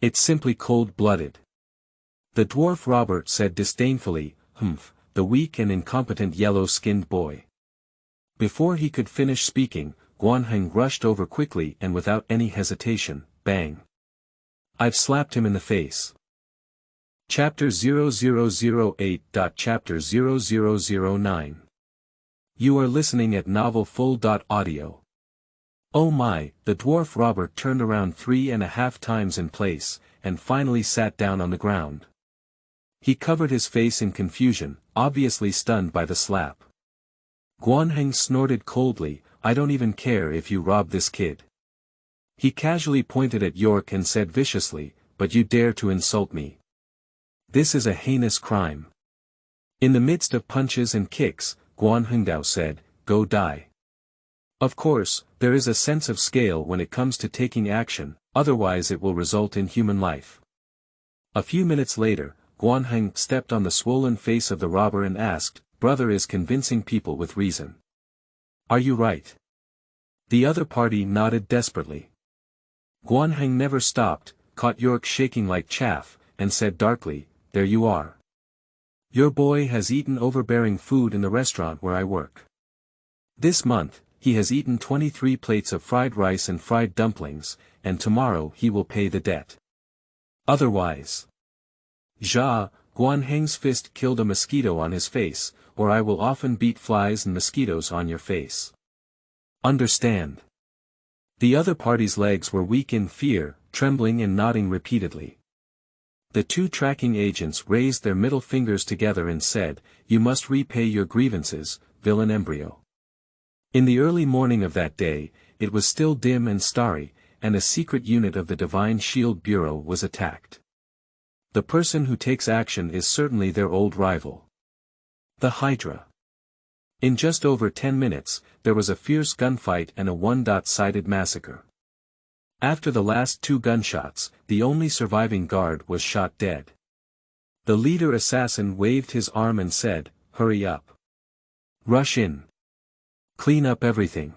It's simply cold-blooded. The dwarf robber said disdainfully, humph, the weak and incompetent yellow-skinned boy. Before he could finish speaking, Guanheng rushed over quickly and without any hesitation, bang. I've slapped him in the face. Chapter 0008. Chapter 0009. You are listening at novelfull.audio. Oh my, the dwarf robber turned around 3.5 times in place, and finally sat down on the ground. He covered his face in confusion, obviously stunned by the slap. Guanheng snorted coldly, I don't even care if you rob this kid. He casually pointed at York and said viciously, but you dare to insult me. This is a heinous crime. In the midst of punches and kicks, Guanheng said, go die. Of course, there is a sense of scale when it comes to taking action, otherwise it will result in human life. A few minutes later, Guanheng stepped on the swollen face of the robber and asked, brother is convincing people with reason. Are you right? The other party nodded desperately. Guanheng never stopped, caught York shaking like chaff, and said darkly, there you are. Your boy has eaten overbearing food in the restaurant where I work. This month, he has eaten 23 plates of fried rice and fried dumplings, and tomorrow he will pay the debt. Otherwise. Guanheng's fist killed a mosquito on his face, or I will often beat flies and mosquitoes on your face. Understand? The other party's legs were weak in fear, trembling and nodding repeatedly. The two tracking agents raised their middle fingers together and said, you must repay your grievances, villain embryo. In the early morning of that day, it was still dim and starry, and a secret unit of the Divine Shield Bureau was attacked. The person who takes action is certainly their old rival. The Hydra. In just over 10 minutes, there was a fierce gunfight and a one-sided massacre. After the last 2 gunshots, the only surviving guard was shot dead. The leader assassin waved his arm and said, hurry up. Rush in. Clean up everything.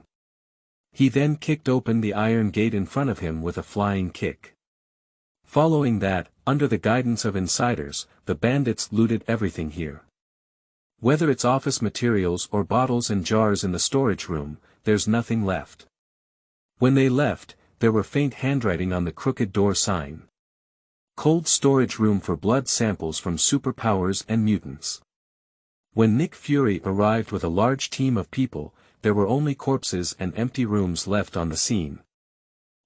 He then kicked open the iron gate in front of him with a flying kick. Following that, under the guidance of insiders, the bandits looted everything here. Whether it's office materials or bottles and jars in the storage room, there's nothing left. When they left, there were faint handwriting on the crooked door sign. Cold storage room for blood samples from superpowers and mutants. When Nick Fury arrived with a large team of people, there were only corpses and empty rooms left on the scene.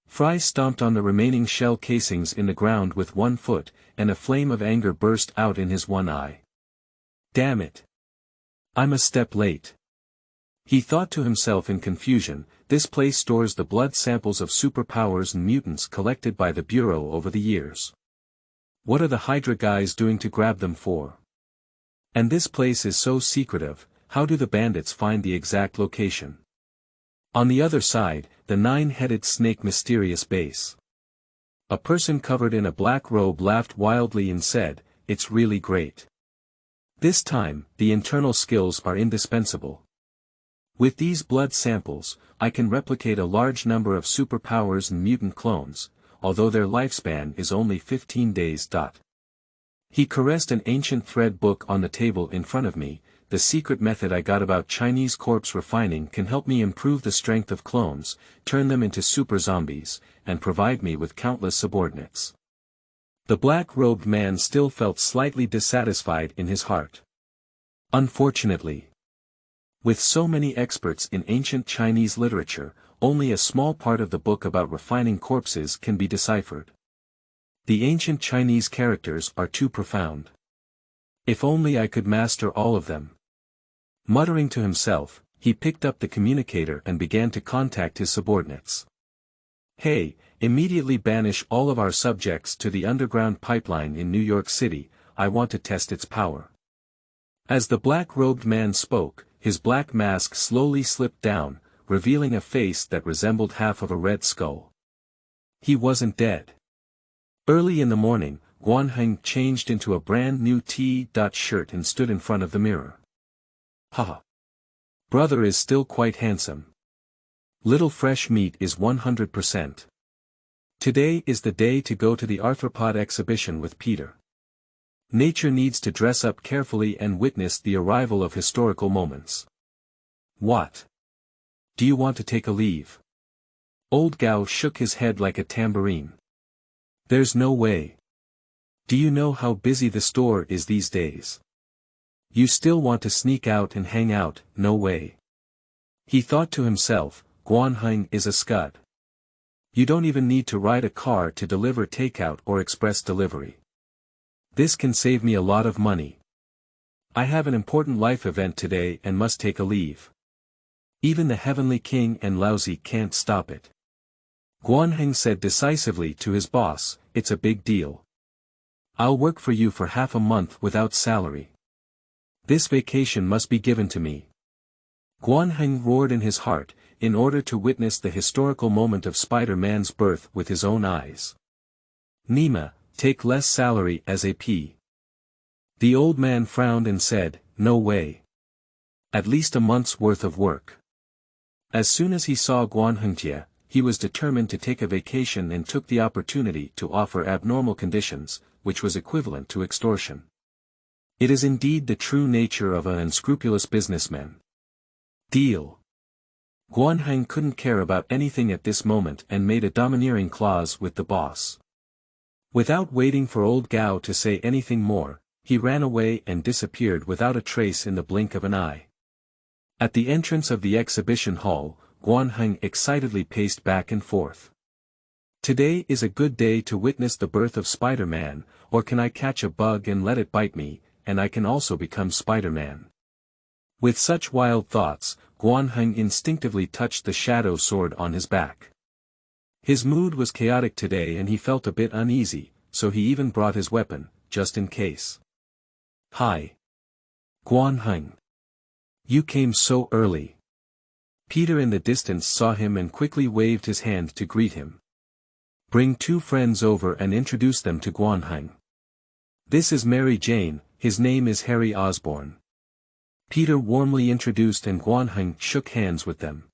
Fry stomped on the remaining shell casings in the ground with 1 foot, and a flame of anger burst out in his one eye. Damn it! I'm a step late. He thought to himself in confusion, this place stores the blood samples of superpowers and mutants collected by the Bureau over the years. What are the Hydra guys doing to grab them for? And this place is so secretive, how do the bandits find the exact location? On the other side, the 9-headed snake mysterious base. A person covered in a black robe laughed wildly and said, it's really great. This time, the internal skills are indispensable. With these blood samples, I can replicate a large number of superpowers and mutant clones, although their lifespan is only 15 days. He caressed an ancient thread book on the table in front of me. The secret method I got about Chinese corpse refining can help me improve the strength of clones, turn them into super zombies, and provide me with countless subordinates. The black-robed man still felt slightly dissatisfied in his heart. Unfortunately, with so many experts in ancient Chinese literature, only a small part of the book about refining corpses can be deciphered. The ancient Chinese characters are too profound. If only I could master all of them. Muttering to himself, he picked up the communicator and began to contact his subordinates. Hey, immediately banish all of our subjects to the underground pipeline in New York City, I want to test its power. As the black-robed man spoke, his black mask slowly slipped down, revealing a face that resembled half of a red skull. He wasn't dead. Early in the morning, Guanheng changed into a brand new T-shirt and stood in front of the mirror. Haha. Brother is still quite handsome. Little fresh meat is 100%. Today is the day to go to the arthropod exhibition with Peter. Nature needs to dress up carefully and witness the arrival of historical moments. What? Do you want to take a leave? Old Gao shook his head like a tambourine. There's no way. Do you know how busy the store is these days? You still want to sneak out and hang out, no way. He thought to himself, Guanheng is a scud. You don't even need to ride a car to deliver takeout or express delivery. This can save me a lot of money. I have an important life event today and must take a leave. Even the Heavenly King and Laozi can't stop it. Guanheng said decisively to his boss, it's a big deal. I'll work for you for half a month without salary. This vacation must be given to me. Guanheng roared in his heart, in order to witness the historical moment of Spider-Man's birth with his own eyes. Nima, take less salary as AP. The old man frowned and said, no way. At least a month's worth of work. As soon as he saw Guanheng, he was determined to take a vacation and took the opportunity to offer abnormal conditions, which was equivalent to extortion. It is indeed the true nature of an unscrupulous businessman. Deal. Guanheng couldn't care about anything at this moment and made a domineering clause with the boss. Without waiting for old Gao to say anything more, he ran away and disappeared without a trace in the blink of an eye. At the entrance of the exhibition hall, Guanheng excitedly paced back and forth. Today is a good day to witness the birth of Spider-Man, or can I catch a bug and let it bite me, and I can also become Spider-Man. With such wild thoughts, Guanheng instinctively touched the shadow sword on his back. His mood was chaotic today and he felt a bit uneasy, so he even brought his weapon, just in case. Hi. Guanheng. You came so early. Peter in the distance saw him and quickly waved his hand to greet him. Bring two friends over and introduce them to Guanheng. This is Mary Jane, his name is Harry Osborn. Peter warmly introduced and Guanheng shook hands with them.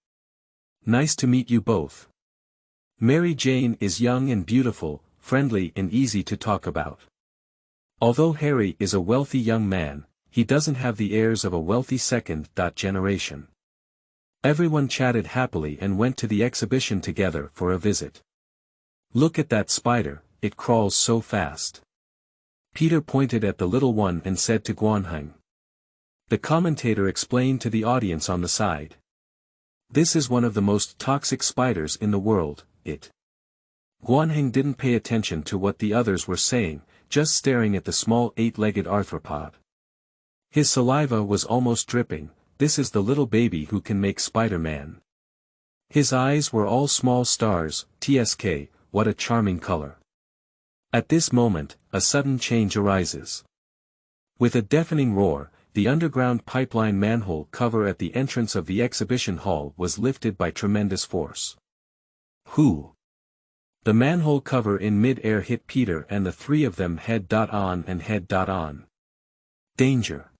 Nice to meet you both. Mary Jane is young and beautiful, friendly and easy to talk about. Although Harry is a wealthy young man, he doesn't have the airs of a wealthy second generation. Everyone chatted happily and went to the exhibition together for a visit. Look at that spider, it crawls so fast. Peter pointed at the little one and said to Guanheng. The commentator explained to the audience on the side. This is one of the most toxic spiders in the world, it. Guanheng didn't pay attention to what the others were saying, just staring at the small 8-legged arthropod. His saliva was almost dripping. This is the little baby who can make Spider-Man. His eyes were all small stars, TSK, what a charming color. At this moment, a sudden change arises. With a deafening roar, the underground pipeline manhole cover at the entrance of the exhibition hall was lifted by tremendous force. Who? The manhole cover in mid-air hit Peter and the three of them head-on and head-on. Danger.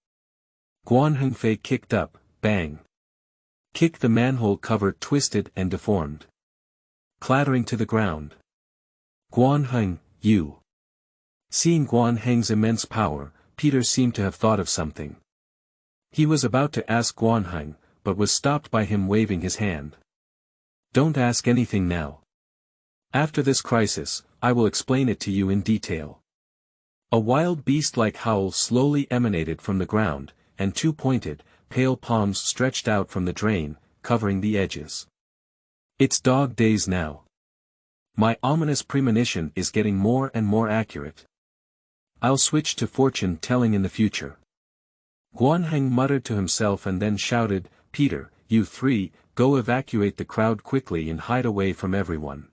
Guanheng Fei kicked up, bang. Kick the manhole cover twisted and deformed. Clattering to the ground. Guanheng, you. Seeing Guan Heng's immense power, Peter seemed to have thought of something. He was about to ask Guan Heng, but was stopped by him waving his hand. Don't ask anything now. After this crisis, I will explain it to you in detail. A wild beast-like howl slowly emanated from the ground, and two pointed, pale palms stretched out from the drain, covering the edges. It's dog days now. My ominous premonition is getting more and more accurate. I'll switch to fortune-telling in the future. Guan Heng muttered to himself and then shouted, Peter, you three, go evacuate the crowd quickly and hide away from everyone.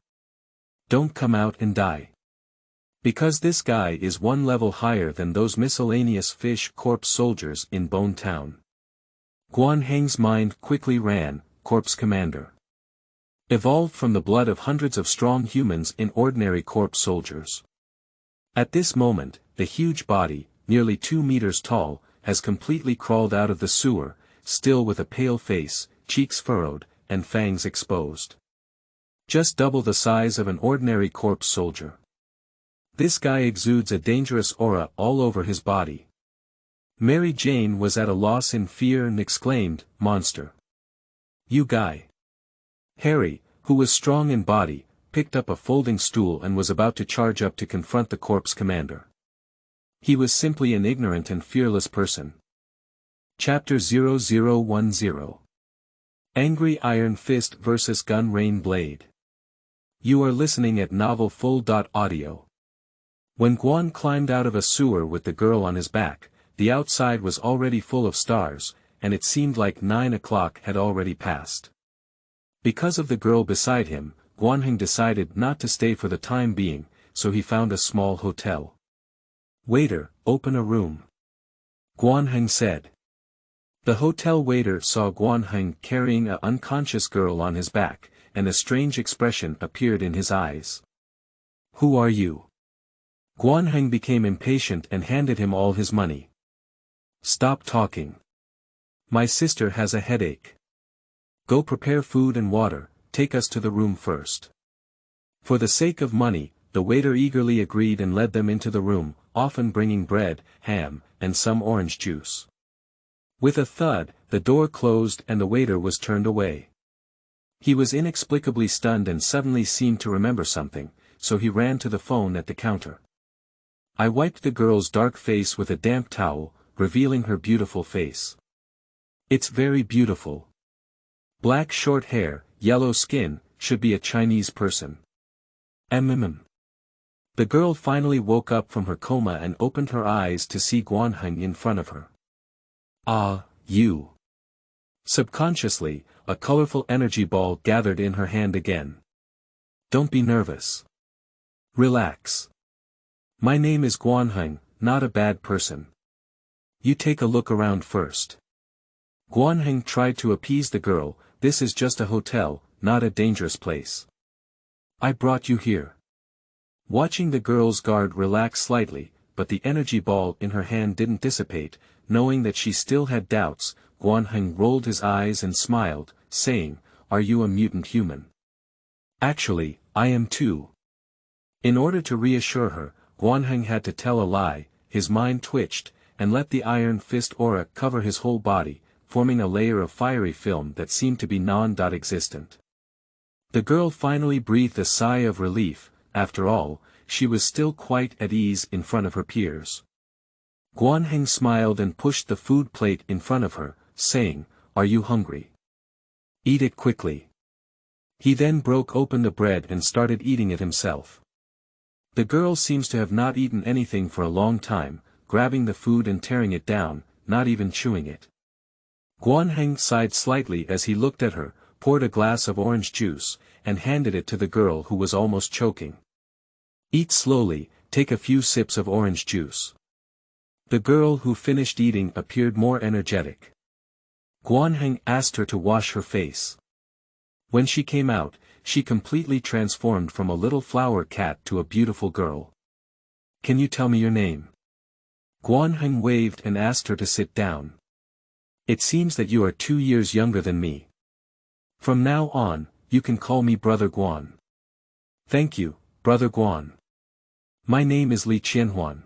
Don't come out and die. Because this guy is one level higher than those miscellaneous fish corpse soldiers in Bone Town. Guan Heng's mind quickly ran, corpse commander. Evolved from the blood of hundreds of strong humans in ordinary corpse soldiers. At this moment, the huge body, nearly 2 meters tall, has completely crawled out of the sewer, still with a pale face, cheeks furrowed, and fangs exposed. Just double the size of an ordinary corpse soldier. This guy exudes a dangerous aura all over his body. Mary Jane was at a loss in fear and exclaimed, Monster. You guy. Harry, who was strong in body, picked up a folding stool and was about to charge up to confront the corpse commander. He was simply an ignorant and fearless person. Chapter 0010. Angry Iron Fist vs. Gun Rain Blade. You are listening at novelfull.audio. When Guan climbed out of a sewer with the girl on his back, the outside was already full of stars, and it seemed like 9 o'clock had already passed. Because of the girl beside him, Guan Heng decided not to stay for the time being, so he found a small hotel. Waiter, open a room. Guan Heng said. The hotel waiter saw Guan Heng carrying an unconscious girl on his back, and a strange expression appeared in his eyes. Who are you? Guan Heng became impatient and handed him all his money. Stop talking. My sister has a headache. Go prepare food and water, take us to the room first. For the sake of money, the waiter eagerly agreed and led them into the room, often bringing bread, ham, and some orange juice. With a thud, the door closed and the waiter was turned away. He was inexplicably stunned and suddenly seemed to remember something, so he ran to the phone at the counter. I wiped the girl's dark face with a damp towel, revealing her beautiful face. It's very beautiful. Black short hair, yellow skin, should be a Chinese person. The girl finally woke up from her coma and opened her eyes to see Guan Heng in front of her. Ah, you. Subconsciously, a colorful energy ball gathered in her hand again. Don't be nervous. Relax. My name is Guan Heng, not a bad person. You take a look around first. Guan Heng tried to appease the girl, this is just a hotel, not a dangerous place. I brought you here. Watching the girl's guard relax slightly, but the energy ball in her hand didn't dissipate, knowing that she still had doubts, Guan Heng rolled his eyes and smiled, saying, Are you a mutant human? Actually, I am too. In order to reassure her, Guan Heng had to tell a lie, his mind twitched, and let the iron fist aura cover his whole body, forming a layer of fiery film that seemed to be non-existent. The girl finally breathed a sigh of relief. After all, she was still quite at ease in front of her peers. Guan Heng smiled and pushed the food plate in front of her, saying, Are you hungry? Eat it quickly. He then broke open the bread and started eating it himself. The girl seems to have not eaten anything for a long time, grabbing the food and tearing it down, not even chewing it. Guan Heng sighed slightly as he looked at her, poured a glass of orange juice, and handed it to the girl who was almost choking. Eat slowly, take a few sips of orange juice. The girl who finished eating appeared more energetic. Guan Heng asked her to wash her face. When she came out, she completely transformed from a little flower cat to a beautiful girl. Can you tell me your name? Guan Heng waved and asked her to sit down. It seems that you are 2 years younger than me. From now on, you can call me Brother Guan. Thank you, Brother Guan. My name is Li Qianhuan.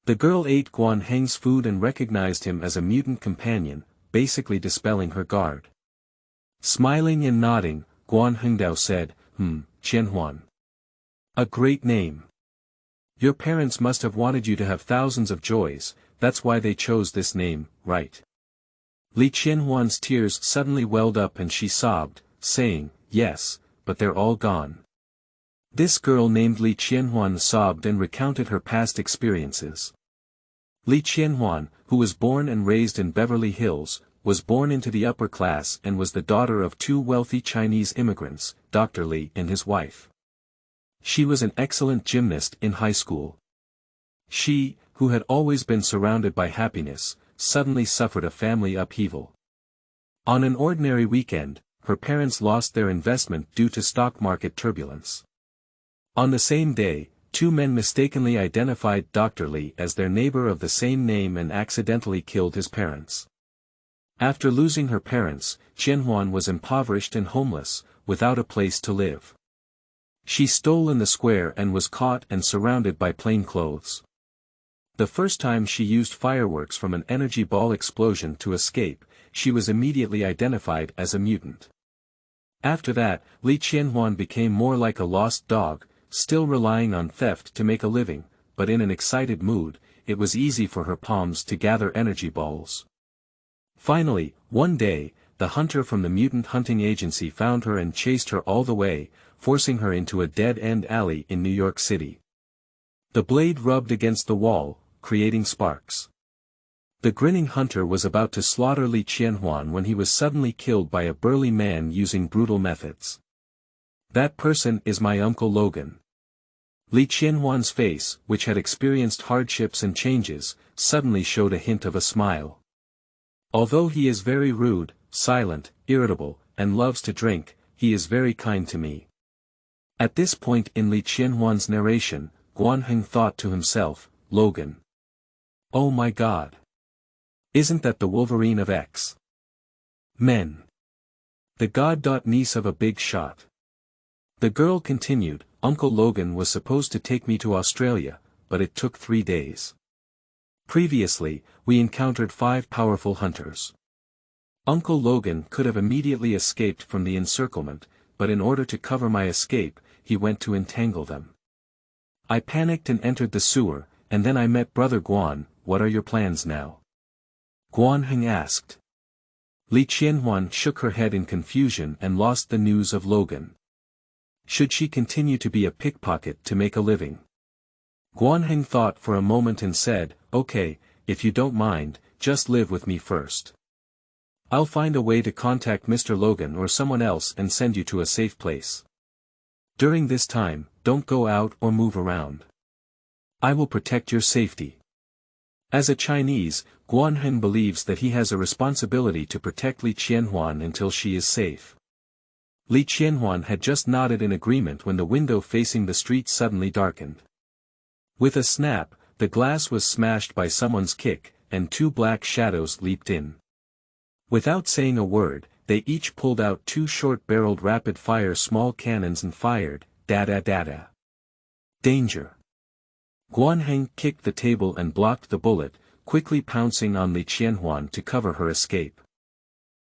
The girl ate Guan Heng's food and recognized him as a mutant companion, basically dispelling her guard. Smiling and nodding, Guan Hengdao said, Qianhuan. A great name. Your parents must have wanted you to have thousands of joys, that's why they chose this name, right? Li Qianhuan's tears suddenly welled up and she sobbed, saying, yes, but they're all gone. This girl named Li Qianhuan sobbed and recounted her past experiences. Li Qianhuan, who was born and raised in Beverly Hills, was born into the upper class and was the daughter of two wealthy Chinese immigrants, Dr. Li and his wife. She was an excellent gymnast in high school. She, who had always been surrounded by happiness, suddenly suffered a family upheaval. On an ordinary weekend, her parents lost their investment due to stock market turbulence. On the same day, two men mistakenly identified Dr. Li as their neighbor of the same name and accidentally killed his parents. After losing her parents, Qianhuan was impoverished and homeless, without a place to live. She stole in the square and was caught and surrounded by plainclothes. The first time she used fireworks from an energy ball explosion to escape, she was immediately identified as a mutant. After that, Li Qianhuan became more like a lost dog, still relying on theft to make a living, but in an excited mood. It was easy for her palms to gather energy balls. Finally, one day, the hunter from the mutant hunting agency found her and chased her all the way, forcing her into a dead-end alley in New York City. The blade rubbed against the wall, creating sparks. The grinning hunter was about to slaughter Li Qianhuan when he was suddenly killed by a burly man using brutal methods. That person is my Uncle Logan. Li Qianhuan's face, which had experienced hardships and changes, suddenly showed a hint of a smile. Although he is very rude, silent, irritable, and loves to drink, he is very kind to me. At this point in Li Qianhuan's narration, Guan Heng thought to himself, Logan. Oh my God. Isn't that the Wolverine of X-Men? The god-niece of a big shot. The girl continued, Uncle Logan was supposed to take me to Australia, but it took 3 days. Previously, we encountered 5 powerful hunters. Uncle Logan could have immediately escaped from the encirclement, but in order to cover my escape, he went to entangle them. I panicked and entered the sewer, and then I met Brother Guan. What are your plans now? Guan Heng asked. Li Qianhuan shook her head in confusion and lost the news of Logan. Should she continue to be a pickpocket to make a living? Guan Heng thought for a moment and said, okay, if you don't mind, just live with me first. I'll find a way to contact Mr. Logan or someone else and send you to a safe place. During this time, don't go out or move around. I will protect your safety. As a Chinese, Guan Heng believes that he has a responsibility to protect Li Qianhuan until she is safe. Li Qianhuan had just nodded in agreement when the window facing the street suddenly darkened. With a snap, the glass was smashed by someone's kick, and 2 black shadows leaped in. Without saying a word, they each pulled out 2 short-barreled rapid-fire small cannons and fired, da-da-da-da. Danger! Guan Heng kicked the table and blocked the bullet, quickly pouncing on Li Qianhuan to cover her escape.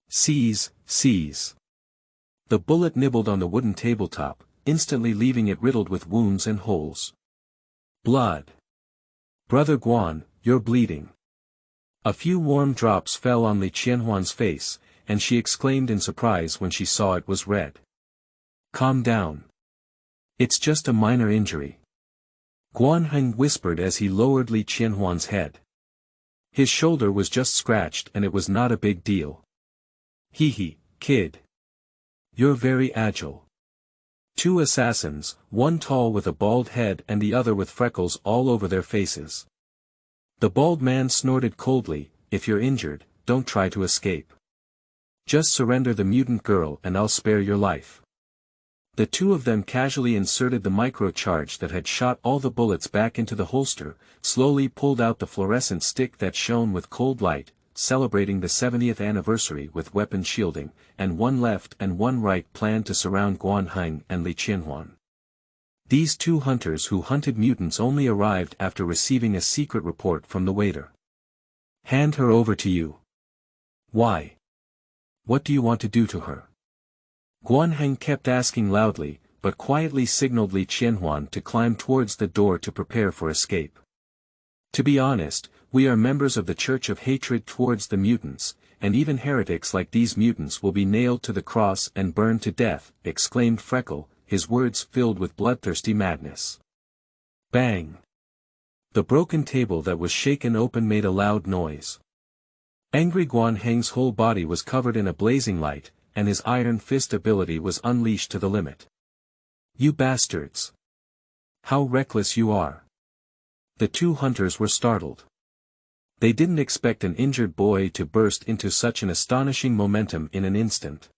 Seize, seize! The bullet nibbled on the wooden tabletop, instantly leaving it riddled with wounds and holes. Blood! Brother Guan, you're bleeding. A few warm drops fell on Li Qianhuan's face, and she exclaimed in surprise when she saw it was red. Calm down. It's just a minor injury. Guan Heng whispered as he lowered Li Qianhuan's head. His shoulder was just scratched and it was not a big deal. Hee, kid. You're very agile. 2 assassins, one tall with a bald head and the other with freckles all over their faces. The bald man snorted coldly, if you're injured, don't try to escape. Just surrender the mutant girl and I'll spare your life. The 2 of them casually inserted the microcharge that had shot all the bullets back into the holster, slowly pulled out the fluorescent stick that shone with cold light, celebrating the 70th anniversary with weapon shielding, and one left and one right planned to surround Guan Heng and Li Qianhuan. These two hunters who hunted mutants only arrived after receiving a secret report from the waiter. Hand her over to you. Why? What do you want to do to her? Guanheng kept asking loudly, but quietly signaled Li Qianhuan to climb towards the door to prepare for escape. To be honest, we are members of the Church of Hatred towards the mutants, and even heretics like these mutants will be nailed to the cross and burned to death, exclaimed Freckle, his words filled with bloodthirsty madness. Bang! The broken table that was shaken open made a loud noise. Angry Guanheng's whole body was covered in a blazing light, and his iron fist ability was unleashed to the limit. You bastards! How reckless you are! The two hunters were startled. They didn't expect an injured boy to burst into such an astonishing momentum in an instant.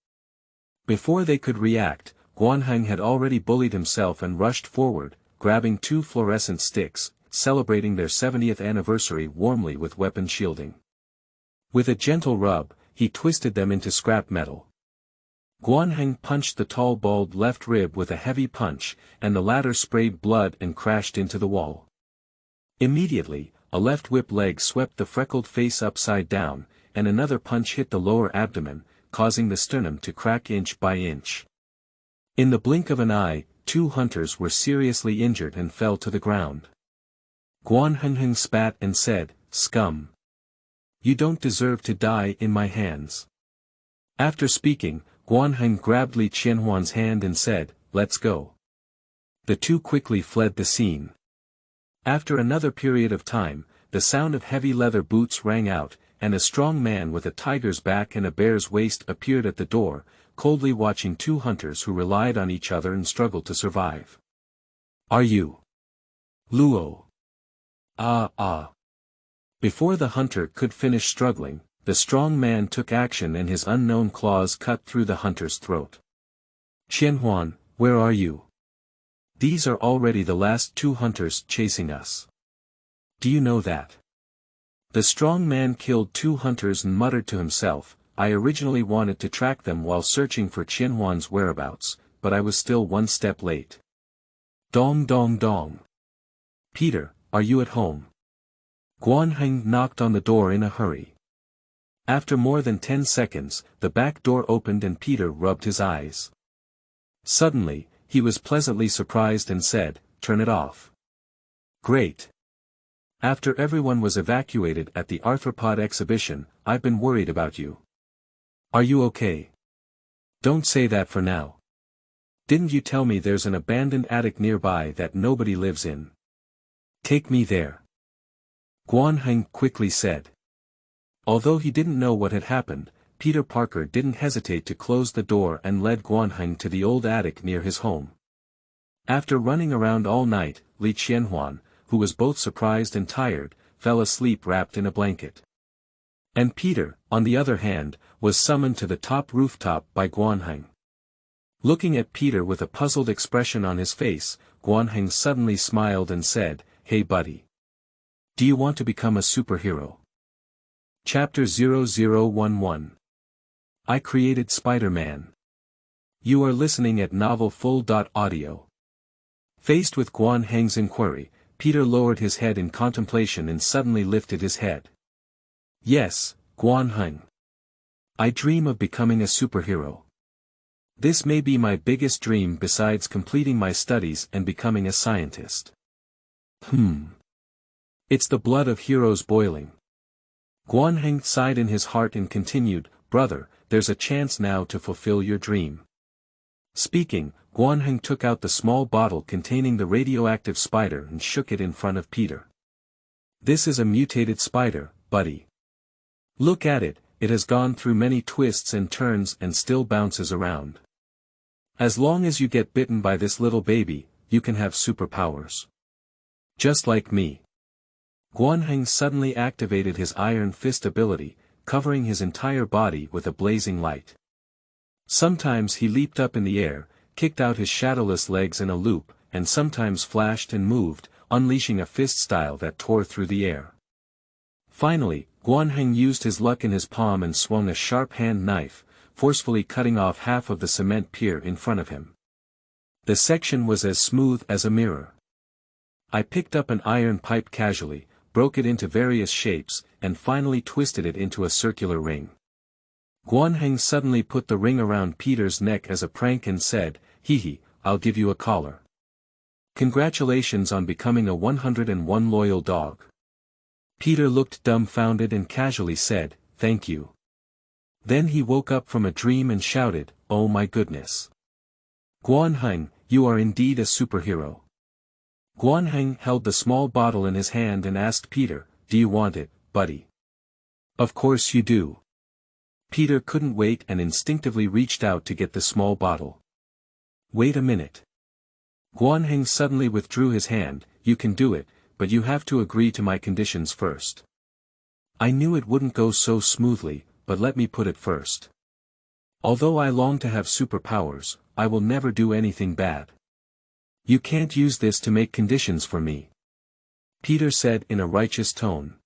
Before they could react, Guanheng had already bullied himself and rushed forward, grabbing two fluorescent sticks, celebrating their 70th anniversary warmly with weapon shielding. With a gentle rub, he twisted them into scrap metal. Guanheng punched the tall bald left rib with a heavy punch, and the latter sprayed blood and crashed into the wall. Immediately, a left whip leg swept the freckled face upside down, and another punch hit the lower abdomen, causing the sternum to crack inch by inch. In the blink of an eye, two hunters were seriously injured and fell to the ground. Guanheng spat and said, "Scum! You don't deserve to die in my hands." After speaking, Guanheng grabbed Li Qianhuan's hand and said, "Let's go." The two quickly fled the scene. After another period of time, the sound of heavy leather boots rang out, and a strong man with a tiger's back and a bear's waist appeared at the door, coldly watching two hunters who relied on each other and struggled to survive. "Are you Luo?" Ah. Before the hunter could finish struggling, the strong man took action and his unknown claws cut through the hunter's throat. "Qianhuan, where are you? These are already the last two hunters chasing us. Do you know that?" The strong man killed two hunters and muttered to himself, "I originally wanted to track them while searching for Qianhuan's whereabouts, but I was still one step late." Dong dong dong. "Peter, are you at home?" Guanheng knocked on the door in a hurry. After more than 10 seconds, the back door opened and Peter rubbed his eyes. Suddenly, he was pleasantly surprised and said, "Turn it off." "Great. After everyone was evacuated at the arthropod exhibition, I've been worried about you. Are you okay?" "Don't say that for now. Didn't you tell me there's an abandoned attic nearby that nobody lives in? Take me there." Guanheng quickly said. Although he didn't know what had happened, Peter Parker didn't hesitate to close the door and led Guanheng to the old attic near his home. After running around all night, Li Qianhuan, who was both surprised and tired, fell asleep wrapped in a blanket. And Peter, on the other hand, was summoned to the top rooftop by Guanheng. Looking at Peter with a puzzled expression on his face, Guanheng suddenly smiled and said, "Hey buddy. Do you want to become a superhero?" Chapter 0011. I Created Spider-Man. You are listening at novelfull.audio. Faced with Guanheng's inquiry, Peter lowered his head in contemplation and suddenly lifted his head. "Yes, Guanheng. I dream of becoming a superhero. This may be my biggest dream besides completing my studies and becoming a scientist." It's the blood of heroes boiling. Guanheng sighed in his heart and continued, "Brother, there's a chance now to fulfill your dream." Speaking, Guanheng took out the small bottle containing the radioactive spider and shook it in front of Peter. "This is a mutated spider, buddy. Look at it, it has gone through many twists and turns and still bounces around. As long as you get bitten by this little baby, you can have superpowers. Just like me." Guanheng suddenly activated his iron fist ability, covering his entire body with a blazing light. Sometimes he leaped up in the air, kicked out his shadowless legs in a loop, and sometimes flashed and moved, unleashing a fist style that tore through the air. Finally, Guanheng used his luck in his palm and swung a sharp hand knife, forcefully cutting off half of the cement pier in front of him. The section was as smooth as a mirror. I picked up an iron pipe casually, broke it into various shapes, and finally twisted it into a circular ring. Guanheng suddenly put the ring around Peter's neck as a prank and said, "Hee, I'll give you a collar. Congratulations on becoming a 101 loyal dog." Peter looked dumbfounded and casually said, "Thank you." Then he woke up from a dream and shouted, "Oh my goodness. Guanheng, you are indeed a superhero." Guanheng held the small bottle in his hand and asked Peter, "Do you want it, buddy?" "Of course you do." Peter couldn't wait and instinctively reached out to get the small bottle. "Wait a minute." Guanheng suddenly withdrew his hand. "You can do it, but you have to agree to my conditions first." I knew it wouldn't go so smoothly, but let me put it first. Although I long to have superpowers, I will never do anything bad. You can't use this to make conditions for me. Peter said in a righteous tone.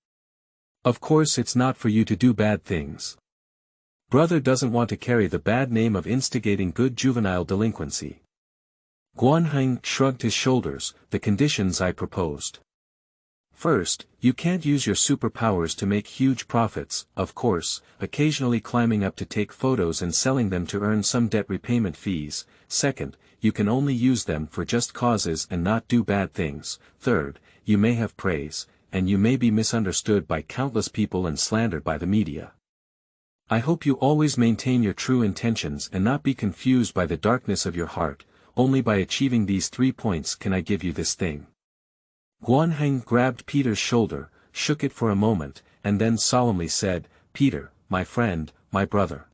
Of course it's not for you to do bad things. Brother doesn't want to carry the bad name of instigating good juvenile delinquency. Guanheng shrugged his shoulders. The conditions I proposed. First, you can't use your superpowers to make huge profits, of course, occasionally climbing up to take photos and selling them to earn some debt repayment fees. Second, you can only use them for just causes and not do bad things. Third, you may have praise, and you may be misunderstood by countless people and slandered by the media. I hope you always maintain your true intentions and not be confused by the darkness of your heart. Only by achieving these 3 points can I give you this thing. Guanheng grabbed Peter's shoulder, shook it for a moment, and then solemnly said, "Peter, my friend, my brother.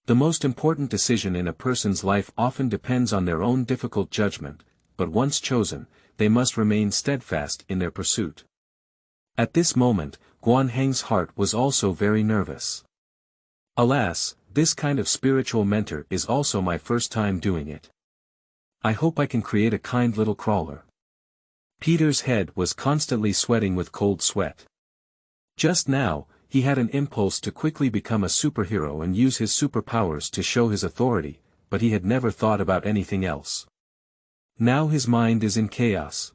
The most important decision in a person's life often depends on their own difficult judgment, but once chosen, they must remain steadfast in their pursuit." At this moment, Guanheng's heart was also very nervous. Alas, this kind of spiritual mentor is also my first time doing it. I hope I can create a kind little crawler. Peter's head was constantly sweating with cold sweat. Just now, he had an impulse to quickly become a superhero and use his superpowers to show his authority, but he had never thought about anything else. Now his mind is in chaos.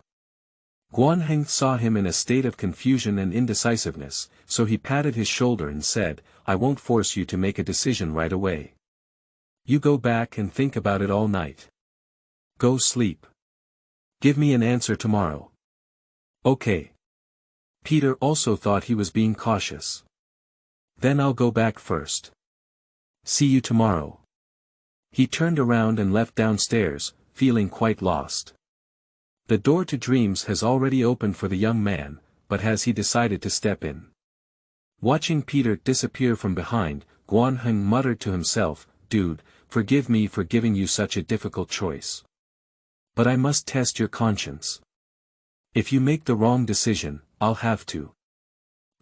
Guanheng saw him in a state of confusion and indecisiveness, so he patted his shoulder and said, "I won't force you to make a decision right away. You go back and think about it all night. Go sleep. Give me an answer tomorrow." "Okay." Peter also thought he was being cautious. "Then I'll go back first. See you tomorrow." He turned around and left downstairs, feeling quite lost. The door to dreams has already opened for the young man, but has he decided to step in? Watching Peter disappear from behind, Guanheng muttered to himself, "Dude, forgive me for giving you such a difficult choice. But I must test your conscience. If you make the wrong decision, I'll have to.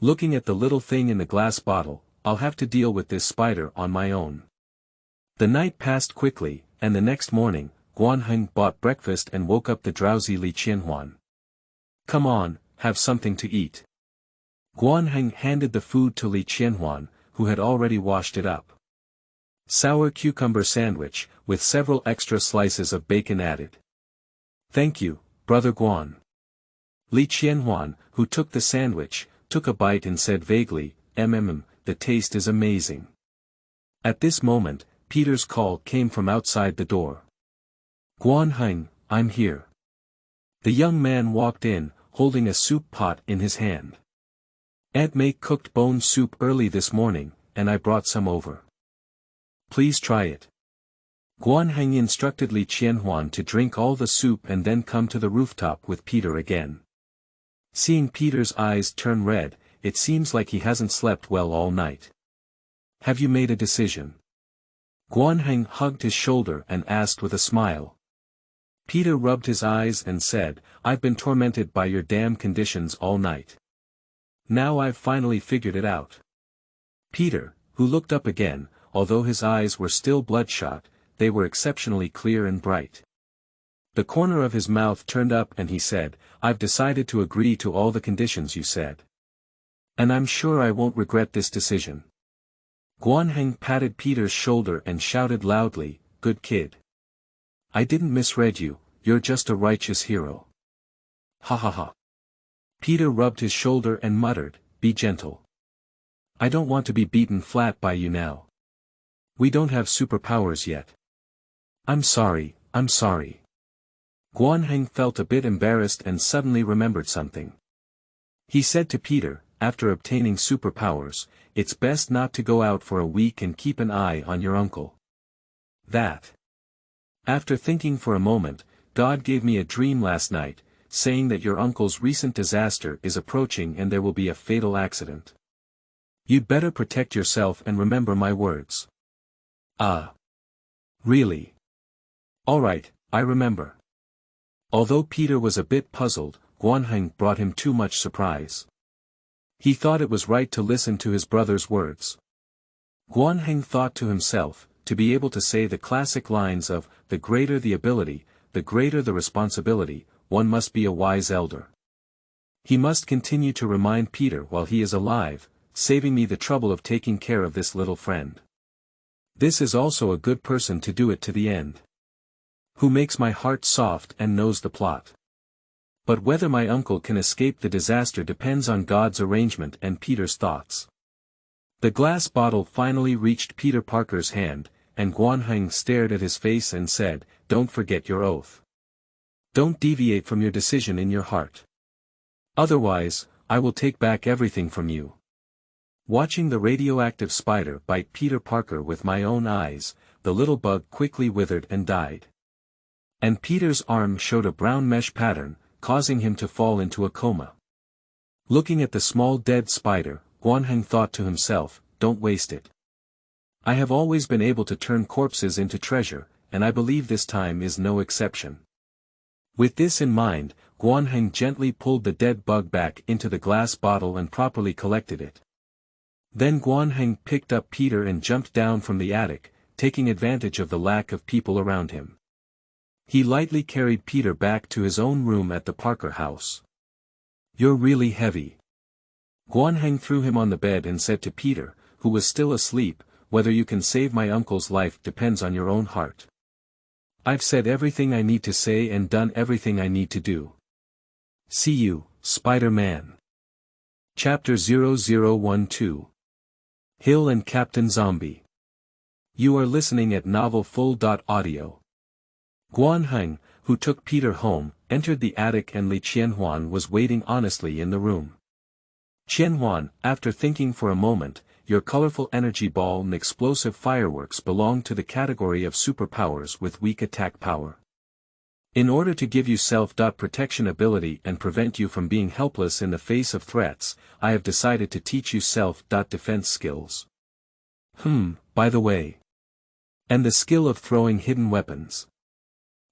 Looking at the little thing in the glass bottle, I'll have to deal with this spider on my own." The night passed quickly, and the next morning, Guanheng bought breakfast and woke up the drowsy Li Qianhuan. "Come on, have something to eat." Guanheng handed the food to Li Qianhuan, who had already washed it up. Sour cucumber sandwich, with several extra slices of bacon added. "Thank you, Brother Guan." Li Qianhuan, who took the sandwich, took a bite and said vaguely, the taste is amazing." At this moment, Peter's call came from outside the door. "Guanheng, I'm here." The young man walked in, holding a soup pot in his hand. "Aunt May cooked bone soup early this morning, and I brought some over. Please try it." Guanheng instructed Li Qianhuan to drink all the soup and then come to the rooftop with Peter again. Seeing Peter's eyes turn red, it seems like he hasn't slept well all night. "Have you made a decision?" Guanheng hugged his shoulder and asked with a smile. Peter rubbed his eyes and said, "I've been tormented by your damn conditions all night. Now I've finally figured it out." Peter, who looked up again, although his eyes were still bloodshot, they were exceptionally clear and bright. The corner of his mouth turned up and he said, "I've decided to agree to all the conditions you said. And I'm sure I won't regret this decision." Guanheng patted Peter's shoulder and shouted loudly, "Good kid. I didn't misread you, you're just a righteous hero. Ha ha ha. Peter rubbed his shoulder and muttered, be gentle. I don't want to be beaten flat by you now. We don't have superpowers yet. I'm sorry. Guan felt a bit embarrassed and suddenly remembered something. He said to Peter, after obtaining superpowers, it's best not to go out for a week and keep an eye on your uncle. That. After thinking for a moment, God gave me a dream last night, saying that your uncle's recent disaster is approaching and there will be a fatal accident. You'd better protect yourself and remember my words. Ah. Really? All right, I remember. Although Peter was a bit puzzled, Guan brought him too much surprise. He thought it was right to listen to his brother's words. Guan thought to himself, to be able to say the classic lines of, the greater the ability, the greater the responsibility, one must be a wise elder. He must continue to remind Peter while he is alive, saving me the trouble of taking care of this little friend. This is also a good person to do it to the end. Who makes my heart soft and knows the plot. But whether my uncle can escape the disaster depends on God's arrangement and Peter's thoughts. The glass bottle finally reached Peter Parker's hand, and Guan stared at his face and said, don't forget your oath. Don't deviate from your decision in your heart. Otherwise, I will take back everything from you. Watching the radioactive spider bite Peter Parker with my own eyes, the little bug quickly withered and died. And Peter's arm showed a brown mesh pattern, causing him to fall into a coma. Looking at the small dead spider, Guan thought to himself, don't waste it. I have always been able to turn corpses into treasure, and I believe this time is no exception. With this in mind, Guan gently pulled the dead bug back into the glass bottle and properly collected it. Then Guan picked up Peter and jumped down from the attic, taking advantage of the lack of people around him. He lightly carried Peter back to his own room at the Parker house. You're really heavy. Guan threw him on the bed and said to Peter, who was still asleep, whether you can save my uncle's life depends on your own heart. I've said everything I need to say and done everything I need to do. See you, Spider-Man. Chapter 0012. Hill and Captain Zombie. You are listening at novelfull.audio. Guan who took Peter home, entered the attic and Li Qianhuan was waiting honestly in the room. Qianhuan, after thinking for a moment, your colorful energy ball and explosive fireworks belong to the category of superpowers with weak attack power. In order to give you self-protection ability and prevent you from being helpless in the face of threats, I have decided to teach you self-defense skills. By the way. And the skill of throwing hidden weapons.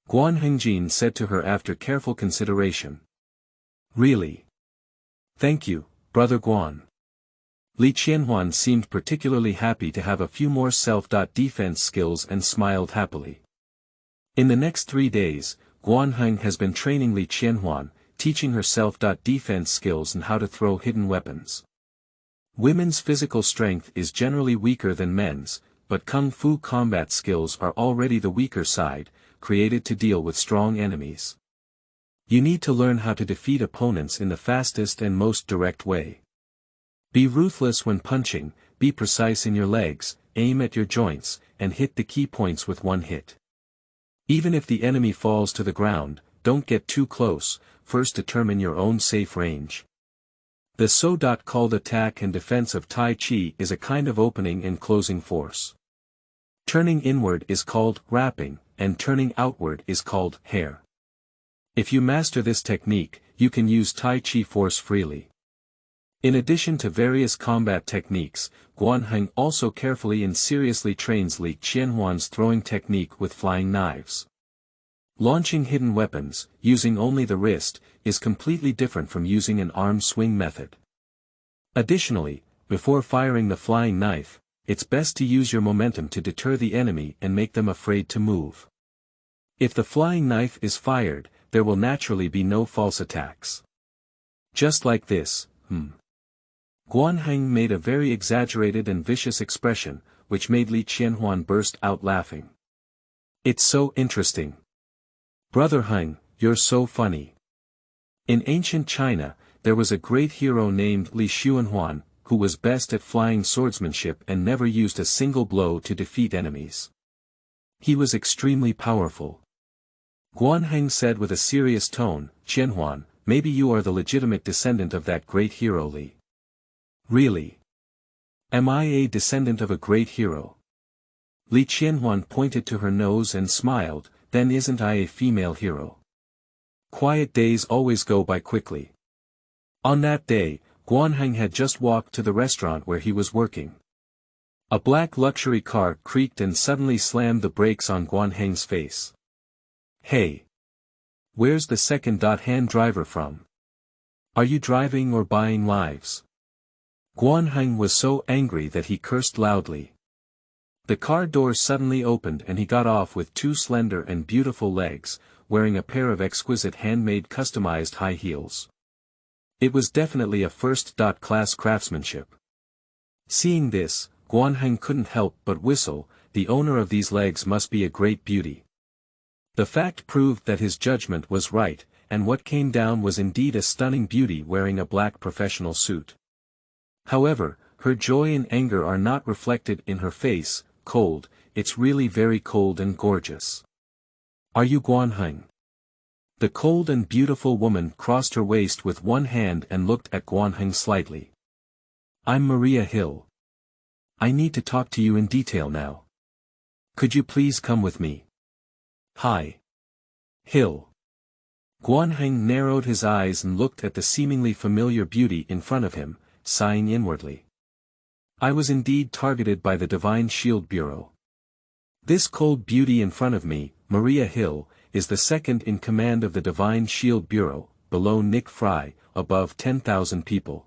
Guan Hengjin said to her after careful consideration. Really? Thank you, Brother Guan. Li Qianhuan seemed particularly happy to have a few more self-defense skills and smiled happily. In the next 3 days, Guan has been training Li Qianhuan, teaching her self-defense skills and how to throw hidden weapons. Women's physical strength is generally weaker than men's, but kung fu combat skills are already the weaker side, created to deal with strong enemies. You need to learn how to defeat opponents in the fastest and most direct way. Be ruthless when punching, be precise in your legs, aim at your joints, and hit the key points with one hit. Even if the enemy falls to the ground, don't get too close, first determine your own safe range. The so-called attack and defense of Tai Chi is a kind of opening and closing force. Turning inward is called wrapping, and turning outward is called hair. If you master this technique, you can use Tai Chi force freely. In addition to various combat techniques, Guan also carefully and seriously trains Li Qianhuan's throwing technique with flying knives. Launching hidden weapons, using only the wrist, is completely different from using an arm swing method. Additionally, before firing the flying knife, it's best to use your momentum to deter the enemy and make them afraid to move. If the flying knife is fired, there will naturally be no false attacks. Just like this, Guan made a very exaggerated and vicious expression, which made Li Qianhuan burst out laughing. It's so interesting. Brother Heng, you're so funny. In ancient China, there was a great hero named Li Xuanhuan, who was best at flying swordsmanship and never used a single blow to defeat enemies. He was extremely powerful. Guan Heng said with a serious tone, Qianhuan, maybe you are the legitimate descendant of that great hero Li. Really? Am I a descendant of a great hero? Li Qianhuan pointed to her nose and smiled, then isn't I a female hero? Quiet days always go by quickly. On that day, Guan Heng had just walked to the restaurant where he was working. A black luxury car creaked and suddenly slammed the brakes on Guan Heng's face. Hey! Where's the second-hand driver from? Are you driving or buying lives? Guan Heng was so angry that he cursed loudly. The car door suddenly opened and he got off with two slender and beautiful legs, wearing a pair of exquisite handmade customized high heels. It was definitely a first-class craftsmanship. Seeing this, Guan Heng couldn't help but whistle, the owner of these legs must be a great beauty. The fact proved that his judgment was right, and what came down was indeed a stunning beauty wearing a black professional suit. However, her joy and anger are not reflected in her face. Cold, it's really very cold and gorgeous. Are you Guan Heng? The cold and beautiful woman crossed her waist with one hand and looked at Guan Heng slightly. I'm Maria Hill. I need to talk to you in detail now. Could you please come with me? Hi. Hill. Guan Heng narrowed his eyes and looked at the seemingly familiar beauty in front of him, sighing inwardly. I was indeed targeted by the Divine Shield Bureau. This cold beauty in front of me, Maria Hill, is the second in command of the Divine Shield Bureau, below Nick Fry, above 10,000 people.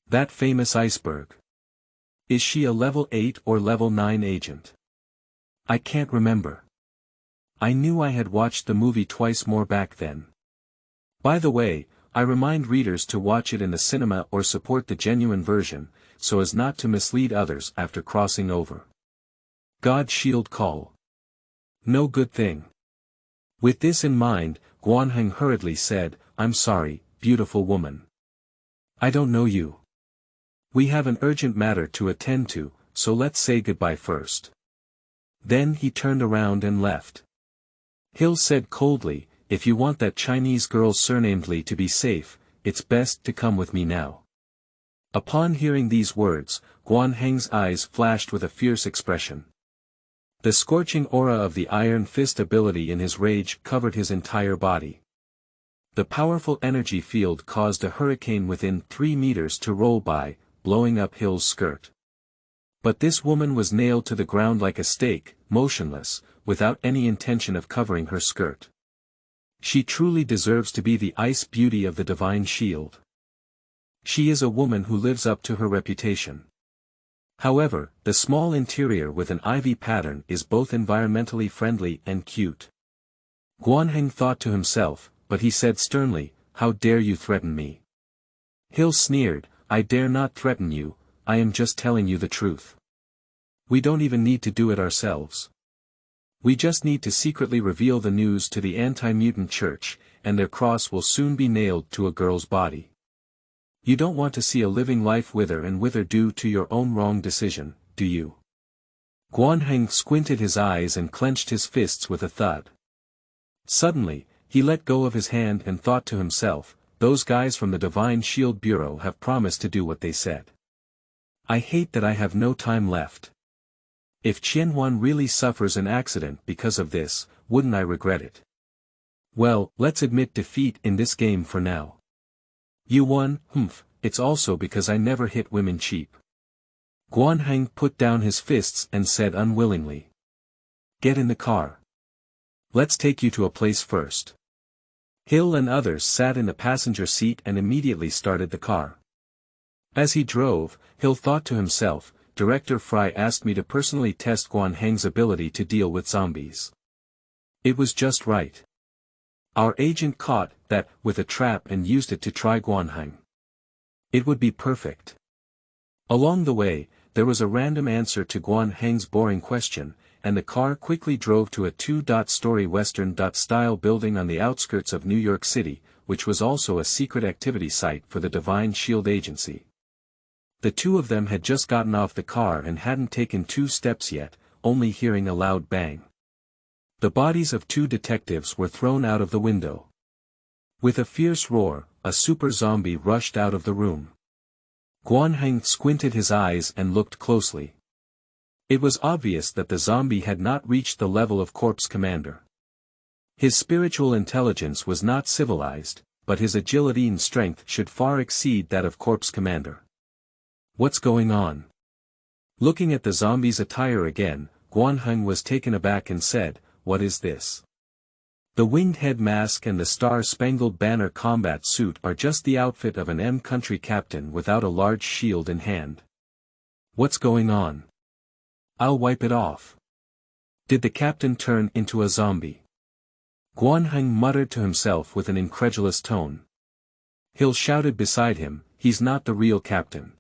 That famous iceberg. Is she a level 8 or level 9 agent? I can't remember. I knew I had watched the movie twice more back then. By the way, I remind readers to watch it in the cinema or support the genuine version, so as not to mislead others after crossing over. God Shield Call. No good thing. With this in mind, Guan Heng hurriedly said, I'm sorry, beautiful woman. I don't know you. We have an urgent matter to attend to, so let's say goodbye first. Then he turned around and left. Hill said coldly, if you want that Chinese girl surnamed Li to be safe, it's best to come with me now. Upon hearing these words, Guan Heng's eyes flashed with a fierce expression. The scorching aura of the Iron Fist ability in his rage covered his entire body. The powerful energy field caused a hurricane within 3 meters to roll by, blowing up Hill's skirt. But this woman was nailed to the ground like a stake, motionless, without any intention of covering her skirt. She truly deserves to be the ice beauty of the Divine Shield. She is a woman who lives up to her reputation. However, the small interior with an ivy pattern is both environmentally friendly and cute. Guan Heng thought to himself, but he said sternly, how dare you threaten me? Hill sneered, I dare not threaten you, I am just telling you the truth. We don't even need to do it ourselves. We just need to secretly reveal the news to the anti-mutant church, and their cross will soon be nailed to a girl's body. You don't want to see a living life wither and wither due to your own wrong decision, do you? Guan Heng squinted his eyes and clenched his fists with a thud. Suddenly, he let go of his hand and thought to himself, those guys from the Divine Shield Bureau have promised to do what they said. I hate that I have no time left. If Qianhuan really suffers an accident because of this, wouldn't I regret it? Well, let's admit defeat in this game for now. You won, it's also because I never hit women cheap. Guan Heng put down his fists and said unwillingly. Get in the car. Let's take you to a place first. Hill and others sat in the passenger seat and immediately started the car. As he drove, Hill thought to himself, Director Fry asked me to personally test Guan Heng's ability to deal with zombies. It was just right. Our agent caught that with a trap and used it to try Guan Heng. It would be perfect. Along the way, there was a random answer to Guan Heng's boring question, and the car quickly drove to a two-story Western-style building on the outskirts of New York City, which was also a secret activity site for the Divine Shield Agency. The two of them had just gotten off the car and hadn't taken 2 steps yet, only hearing a loud bang. The bodies of 2 detectives were thrown out of the window. With a fierce roar, a super zombie rushed out of the room. Guanheng squinted his eyes and looked closely. It was obvious that the zombie had not reached the level of Corpse Commander. His spiritual intelligence was not civilized, but his agility and strength should far exceed that of Corpse Commander. What's going on? Looking at the zombie's attire again, Guanheng was taken aback and said, "What is this? The winged head mask and the star-spangled banner combat suit are just the outfit of an M-country captain without a large shield in hand. What's going on? I'll wipe it off." Did the captain turn into a zombie? Guanheng muttered to himself with an incredulous tone. Hill shouted beside him, "He's not the real captain.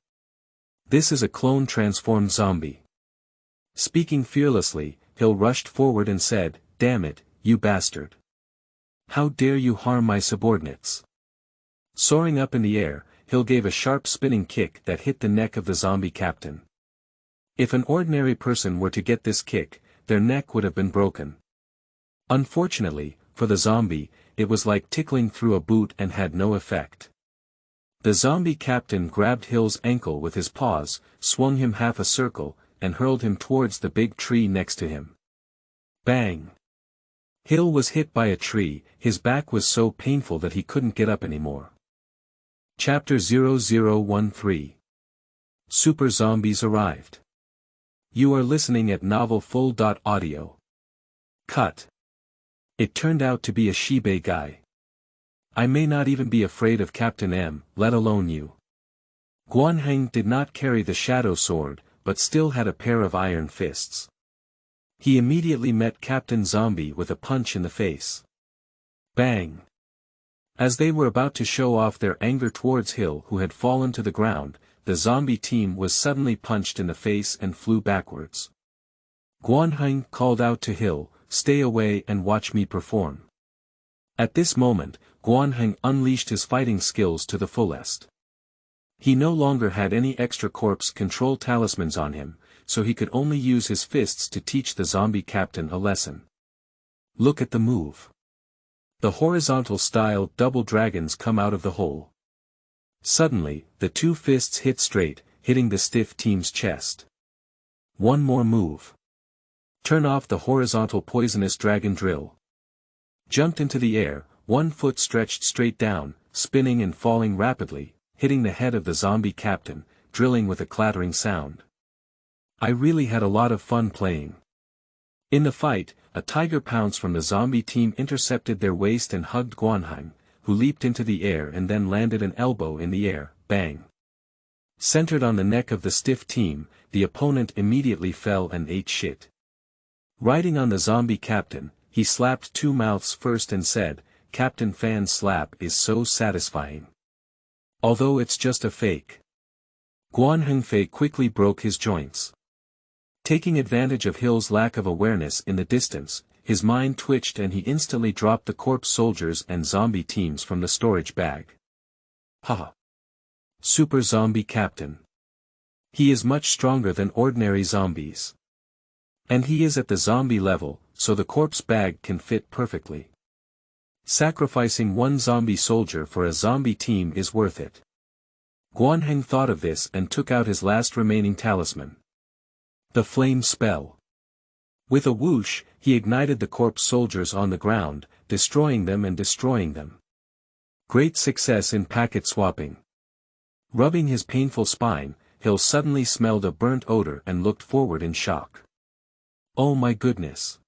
This is a clone transformed zombie." Speaking fearlessly, Hill rushed forward and said, "Damn it, you bastard. How dare you harm my subordinates?" Soaring up in the air, Hill gave a sharp spinning kick that hit the neck of the zombie captain. If an ordinary person were to get this kick, their neck would have been broken. Unfortunately, for the zombie, it was like tickling through a boot and had no effect. The zombie captain grabbed Hill's ankle with his paws, swung him half a circle, and hurled him towards the big tree next to him. Bang! Hill was hit by a tree, his back was so painful that he couldn't get up anymore. Chapter 0013. Super Zombies Arrived. You are listening at novelfull.audio. Cut. It turned out to be a Shibei guy. I may not even be afraid of Captain M, let alone you. Guanheng did not carry the shadow sword, but still had a pair of iron fists. He immediately met Captain Zombie with a punch in the face. Bang! As they were about to show off their anger towards Hill, who had fallen to the ground, the zombie team was suddenly punched in the face and flew backwards. Guanheng called out to Hill, "Stay away and watch me perform." At this moment, Guanheng unleashed his fighting skills to the fullest. He no longer had any extra corpse control talismans on him, so he could only use his fists to teach the zombie captain a lesson. Look at the move. The horizontal-style double dragons come out of the hole. Suddenly, the 2 fists hit straight, hitting the stiff team's chest. One more move. Turn off the horizontal poisonous dragon drill. Jumped into the air, 1 foot stretched straight down, spinning and falling rapidly, hitting the head of the zombie captain, drilling with a clattering sound. I really had a lot of fun playing. In the fight, a tiger pounce from the zombie team intercepted their waist and hugged Guanheng, who leaped into the air and then landed an elbow in the air, bang. Centered on the neck of the stiff team, the opponent immediately fell and ate shit. Riding on the zombie captain, he slapped 2 mouths first and said, "Captain Fan's slap is so satisfying. Although it's just a fake." Guanheng Fei quickly broke his joints. Taking advantage of Hill's lack of awareness in the distance, his mind twitched and he instantly dropped the corpse soldiers and zombie teams from the storage bag. Haha. Super Zombie Captain. He is much stronger than ordinary zombies. And he is at the zombie level, so the corpse bag can fit perfectly. Sacrificing 1 zombie soldier for a zombie team is worth it. Guanheng thought of this and took out his last remaining talisman. The Flame Spell. With a whoosh, he ignited the corpse soldiers on the ground, destroying them. Great success in packet swapping. Rubbing his painful spine, Hill suddenly smelled a burnt odor and looked forward in shock. Oh my goodness.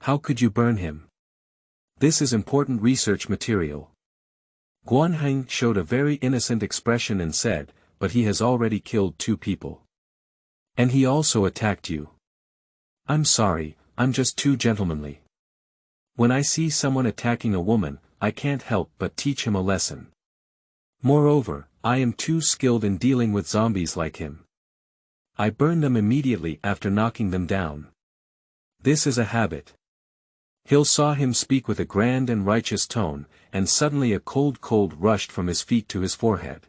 How could you burn him? This is important research material. Guanheng showed a very innocent expression and said, "But he has already killed 2 people. And he also attacked you." "I'm sorry, I'm just too gentlemanly. When I see someone attacking a woman, I can't help but teach him a lesson. Moreover, I am too skilled in dealing with zombies like him. I burn them immediately after knocking them down." This is a habit. Hill saw him speak with a grand and righteous tone, and suddenly a cold rushed from his feet to his forehead.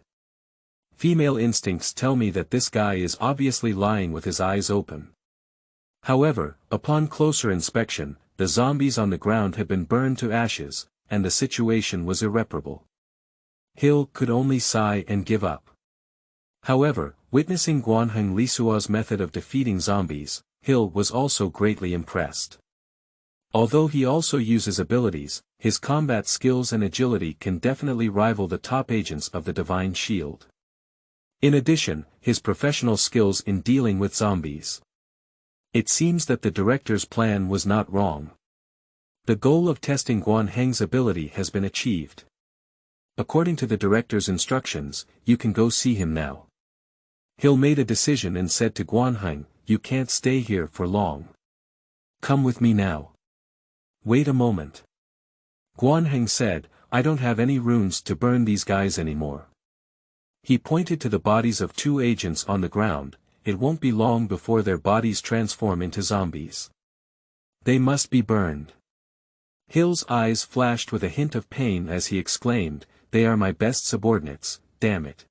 Female instincts tell me that this guy is obviously lying with his eyes open. However, upon closer inspection, the zombies on the ground had been burned to ashes, and the situation was irreparable. Hill could only sigh and give up. However, witnessing Guanheng Lisuo's method of defeating zombies, Hill was also greatly impressed. Although he also uses abilities, his combat skills and agility can definitely rival the top agents of the Divine Shield. In addition, his professional skills in dealing with zombies. It seems that the director's plan was not wrong. The goal of testing Guanheng's ability has been achieved. According to the director's instructions, you can go see him now. Hill made a decision and said to Guanheng, "You can't stay here for long. Come with me now." "Wait a moment." Guanheng said, "I don't have any runes to burn these guys anymore." He pointed to the bodies of 2 agents on the ground. It won't be long before their bodies transform into zombies. They must be burned. Hill's eyes flashed with a hint of pain as he exclaimed, "They are my best subordinates, damn it."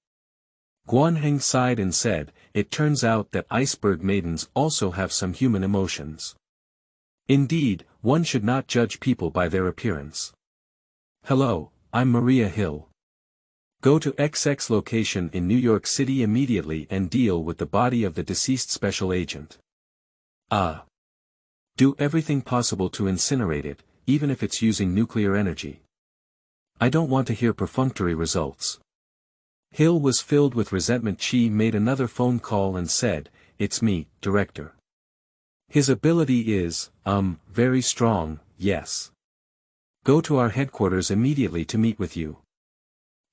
Guanheng sighed and said, "It turns out that iceberg maidens also have some human emotions. Indeed, one should not judge people by their appearance. Hello, I'm Maria Hill. Go to XX location in New York City immediately and deal with the body of the deceased special agent. Do everything possible to incinerate it, even if it's using nuclear energy. I don't want to hear perfunctory results." Hill was filled with resentment. She made another phone call and said, "It's me, Director. His ability is, very strong, yes. Go to our headquarters immediately to meet with you."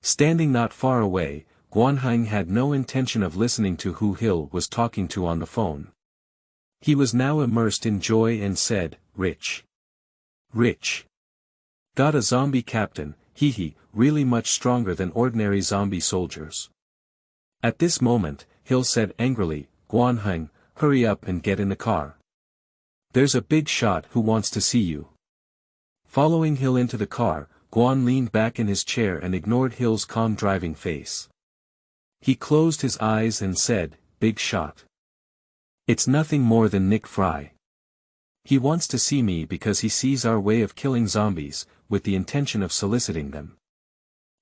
Standing not far away, Guanheng had no intention of listening to who Hill was talking to on the phone. He was now immersed in joy and said, "Rich. Rich. Got a zombie captain, hee, really much stronger than ordinary zombie soldiers." At this moment, Hill said angrily, "Guanheng, hurry up and get in the car. There's a big shot who wants to see you." Following Hill into the car, Guan leaned back in his chair and ignored Hill's calm driving face. He closed his eyes and said, "Big shot. It's nothing more than Nick Fry. He wants to see me because he sees our way of killing zombies, with the intention of soliciting them.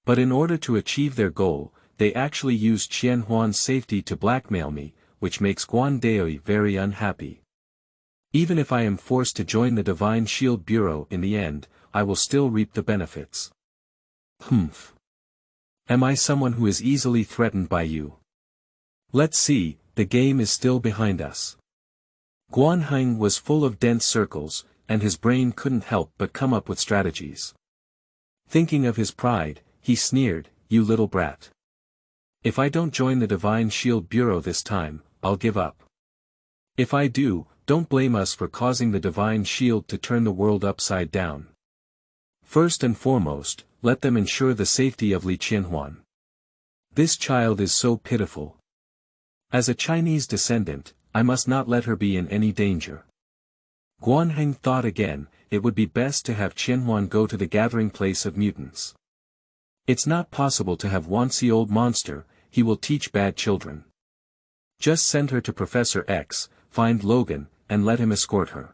But in order to achieve their goal, they actually use Qian Huan's safety to blackmail me, which makes Guan Daoi very unhappy. Even if I am forced to join the Divine Shield Bureau in the end, I will still reap the benefits. Humph. Am I someone who is easily threatened by you? Let's see, the game is still behind us." Guanheng was full of dense circles, and his brain couldn't help but come up with strategies. Thinking of his pride, he sneered, "You little brat. If I don't join the Divine Shield Bureau this time, I'll give up. If I do, don't blame us for causing the Divine Shield to turn the world upside down. First and foremost, let them ensure the safety of Li Qianhuan. This child is so pitiful. As a Chinese descendant, I must not let her be in any danger." Guanheng thought again, it would be best to have Qianhuan go to the gathering place of mutants. It's not possible to have once-old monster, he will teach bad children. Just send her to Professor X, find Logan, and let him escort her.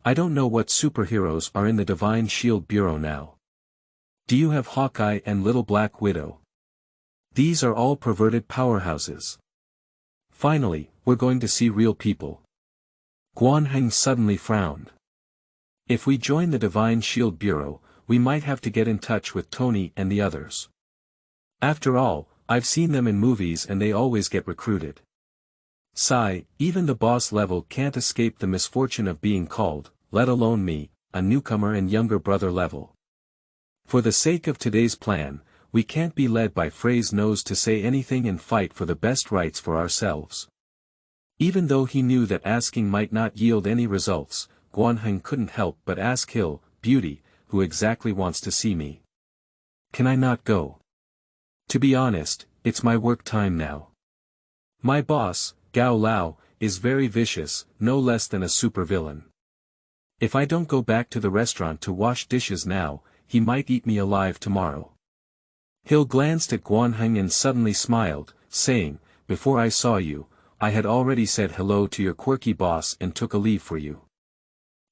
I don't know what superheroes are in the Divine Shield Bureau now. Do you have Hawkeye and Little Black Widow? These are all perverted powerhouses. Finally, we're going to see real people. Guanheng suddenly frowned. If we join the Divine Shield Bureau, we might have to get in touch with Tony and the others. After all, I've seen them in movies and they always get recruited. Sigh, even the boss level can't escape the misfortune of being called, let alone me, a newcomer and younger brother level. For the sake of today's plan, we can't be led by Frey's nose to say anything and fight for the best rights for ourselves. Even though he knew that asking might not yield any results, Guanheng couldn't help but ask Hill, "Beauty, who exactly wants to see me? Can I not go? To be honest, it's my work time now. My boss, Gao Lao, is very vicious, no less than a supervillain. If I don't go back to the restaurant to wash dishes now, he might eat me alive tomorrow. Hill glanced at Guan and suddenly smiled, saying, "Before I saw you, I had already said hello to your quirky boss and took a leave for you.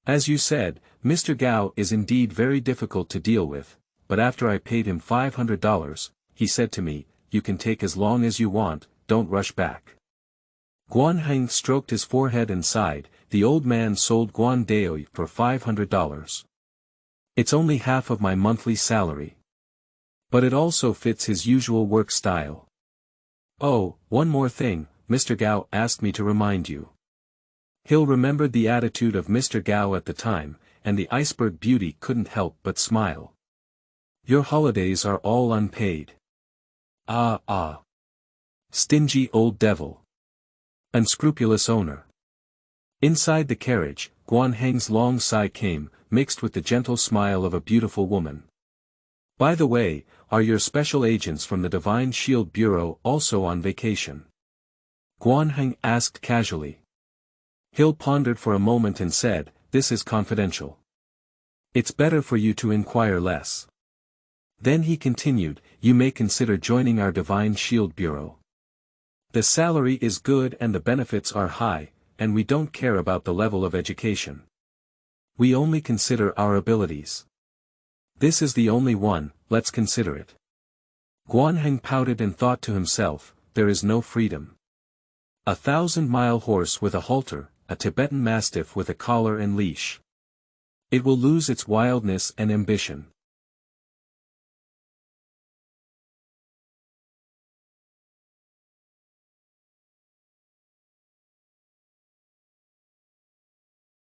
As you said, Mr. Gao is indeed very difficult to deal with, but after I paid him $500, he said to me, 'You can take as long as you want, don't rush back.'" Guan stroked his forehead and sighed. The old man sold Guan Dao for $500. It's only half of my monthly salary. But it also fits his usual work style. "Oh, one more thing, Mr. Gao asked me to remind you." Hill remembered the attitude of Mr. Gao at the time, and the iceberg beauty couldn't help but smile. "Your holidays are all unpaid." Ah. Stingy old devil. Unscrupulous owner. Inside the carriage, Guan long sigh came, mixed with the gentle smile of a beautiful woman. "By the way, are your special agents from the Divine Shield Bureau also on vacation?" Guan asked casually. Hill pondered for a moment and said, "This is confidential. It's better for you to inquire less." Then he continued, "You may consider joining our Divine Shield Bureau. The salary is good and the benefits are high, and we don't care about the level of education. We only consider our abilities. This is the only one, let's consider it." Guan pouted and thought to himself, there is no freedom. 1,000-mile horse with a halter, a Tibetan mastiff with a collar and leash. It will lose its wildness and ambition.